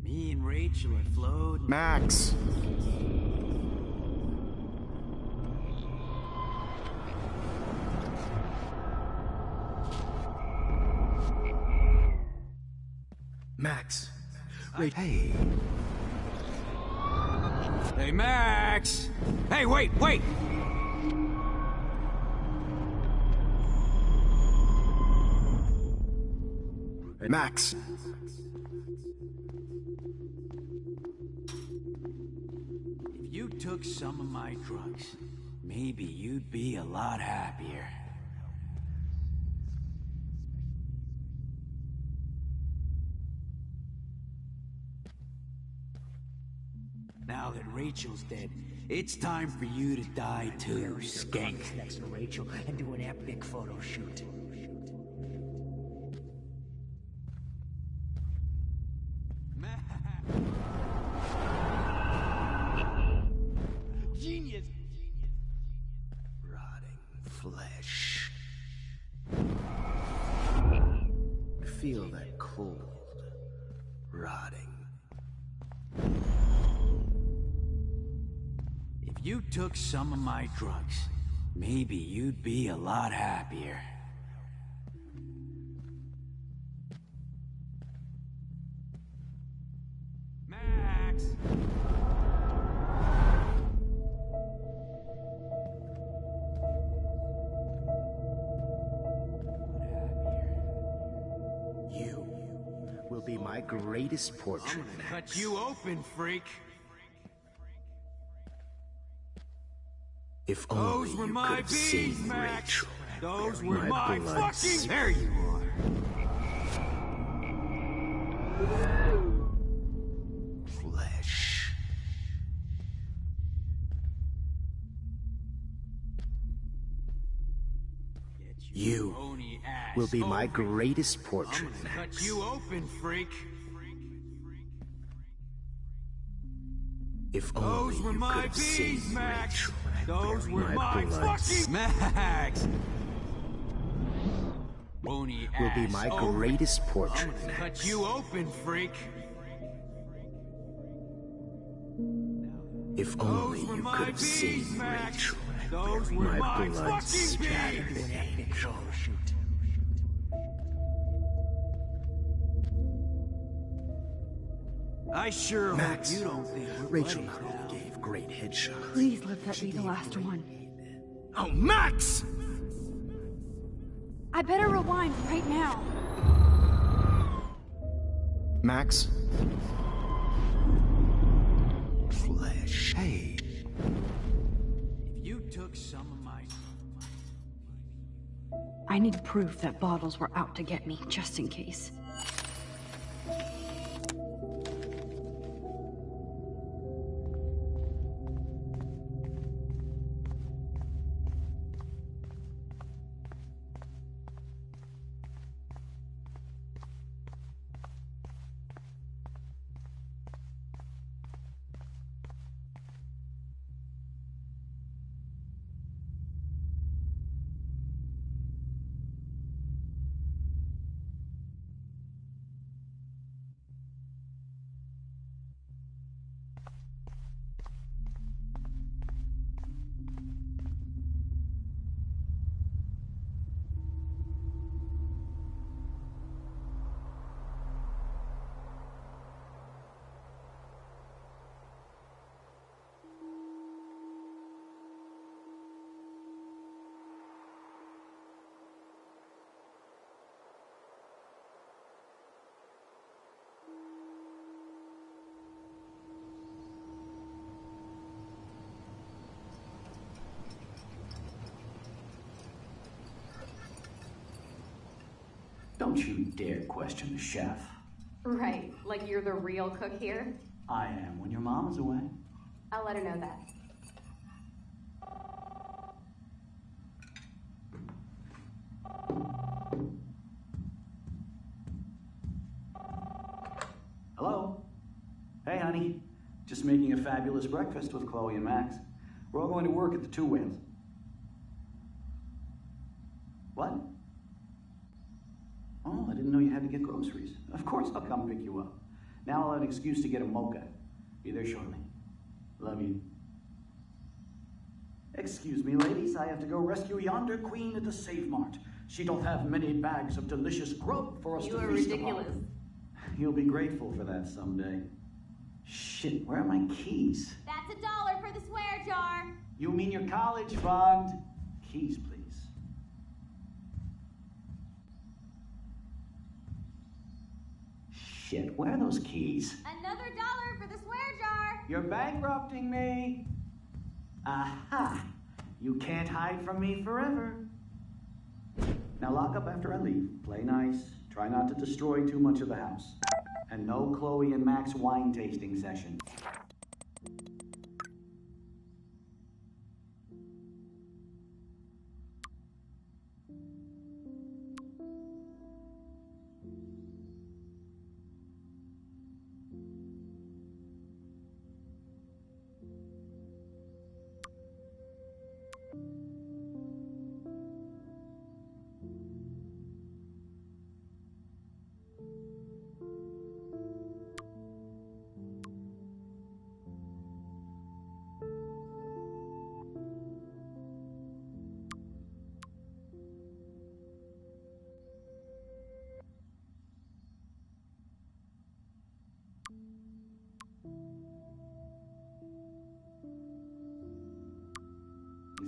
Me and Rachel are floating. Max. Max. Wait. Hey. Hey, Max! Hey, wait! Max. If you took some of my drugs, maybe you'd be a lot happier. Now that Rachel's dead, it's time for you to die too, skank. Next to Rachel and do an epic photo shoot. Genius! Rotting flesh. Feel that cold, rotting. If you took some of my drugs, maybe you'd be a lot happier. Max! will be my greatest portrait. Cut you open, freak. If only Those were you my could have bees, seen Max. Rachel. Those were My my blood fucking. There you are. Flesh. You will be my greatest portrait, Cut Max. you open, freak. If only Those were you my could have seen bees, Max. Rachel. Those were My my blood fucking. Max. Bony will be ass my over. greatest portrait, Cut Max. you open, freak. If only Those were you my could have seen bees, Max. Rachel. Those were My my blood fucking spattered bees. with angel. I sure Max, hope you don't think we're Rachel buddies not now. only gave great headshots. Please let that be the last one. Oh, Max! I better rewind right now. Max? Flesh. Hey. If you took some of my. I need proof that bottles were out to get me, just in case. Don't you dare question the chef. Right, like you're the real cook here? I am when your mom is away. I'll let her know that. Hello? Hey, honey. Just making a fabulous breakfast with Chloe and Max. We're all going to work at the Two Whales. What? Oh, I didn't know you had to get groceries. Of course I'll come pick you up. Now I'll have an excuse to get a mocha. Be there shortly. Love you. Excuse me, ladies. I have to go rescue yonder queen at the Save Mart. She doth have many bags of delicious grub for us You to are feast ridiculous. upon. You'll be grateful for that someday. Shit, where are my keys? That's $1 for the swear jar. You mean your college fund? Keys, please. Shit, where are those keys? Another $1 for the swear jar. You're bankrupting me. Aha! You can't hide from me forever. Now lock up after I leave. Play nice. Try not to destroy too much of the house. And no Chloe and Max wine tasting session.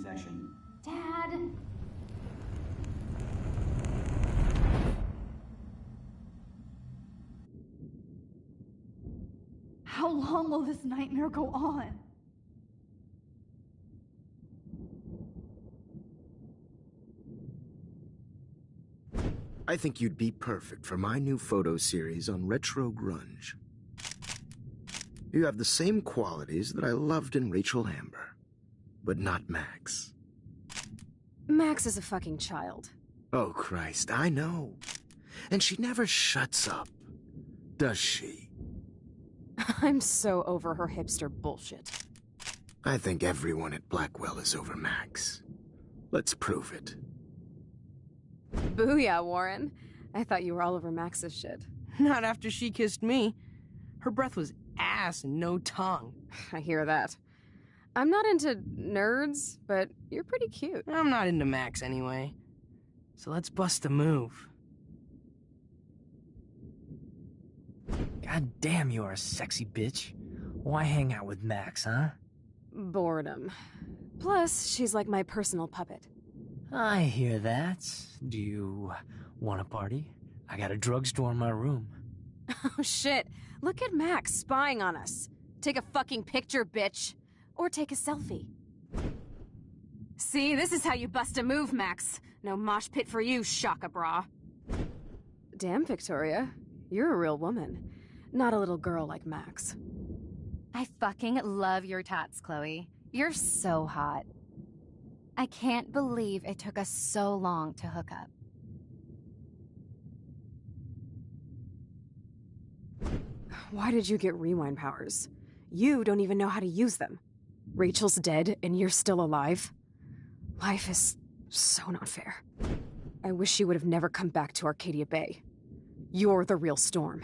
Session. Dad. How long will this nightmare go on? I think you'd be perfect for my new photo series on retro grunge. You have the same qualities that I loved in Rachel Amber, but not Max. Max is a fucking child. Oh, Christ, I know. And she never shuts up, does she? I'm so over her hipster bullshit. I think everyone at Blackwell is over Max. Let's prove it. Booyah, Warren. I thought you were all over Max's shit. Not after she kissed me. Her breath was ass and no tongue. I hear that. I'm not into nerds, but you're pretty cute. I'm not into Max anyway. So let's bust a move. God damn, you are a sexy bitch. Why hang out with Max, huh? Boredom. Plus, she's like my personal puppet. I hear that. Do you want a party? I got a drugstore in my room. Oh shit, look at Max spying on us. Take a fucking picture, bitch. Or take a selfie. See, this is how you bust a move, Max. No mosh pit for you, Shaka Bra. Damn, Victoria. You're a real woman. Not a little girl like Max. I fucking love your tats, Chloe. You're so hot. I can't believe it took us so long to hook up. Why did you get rewind powers? You don't even know how to use them. Rachel's dead and you're still alive. Life is so not fair. I wish you would have never come back to Arcadia Bay. You're the real Storm.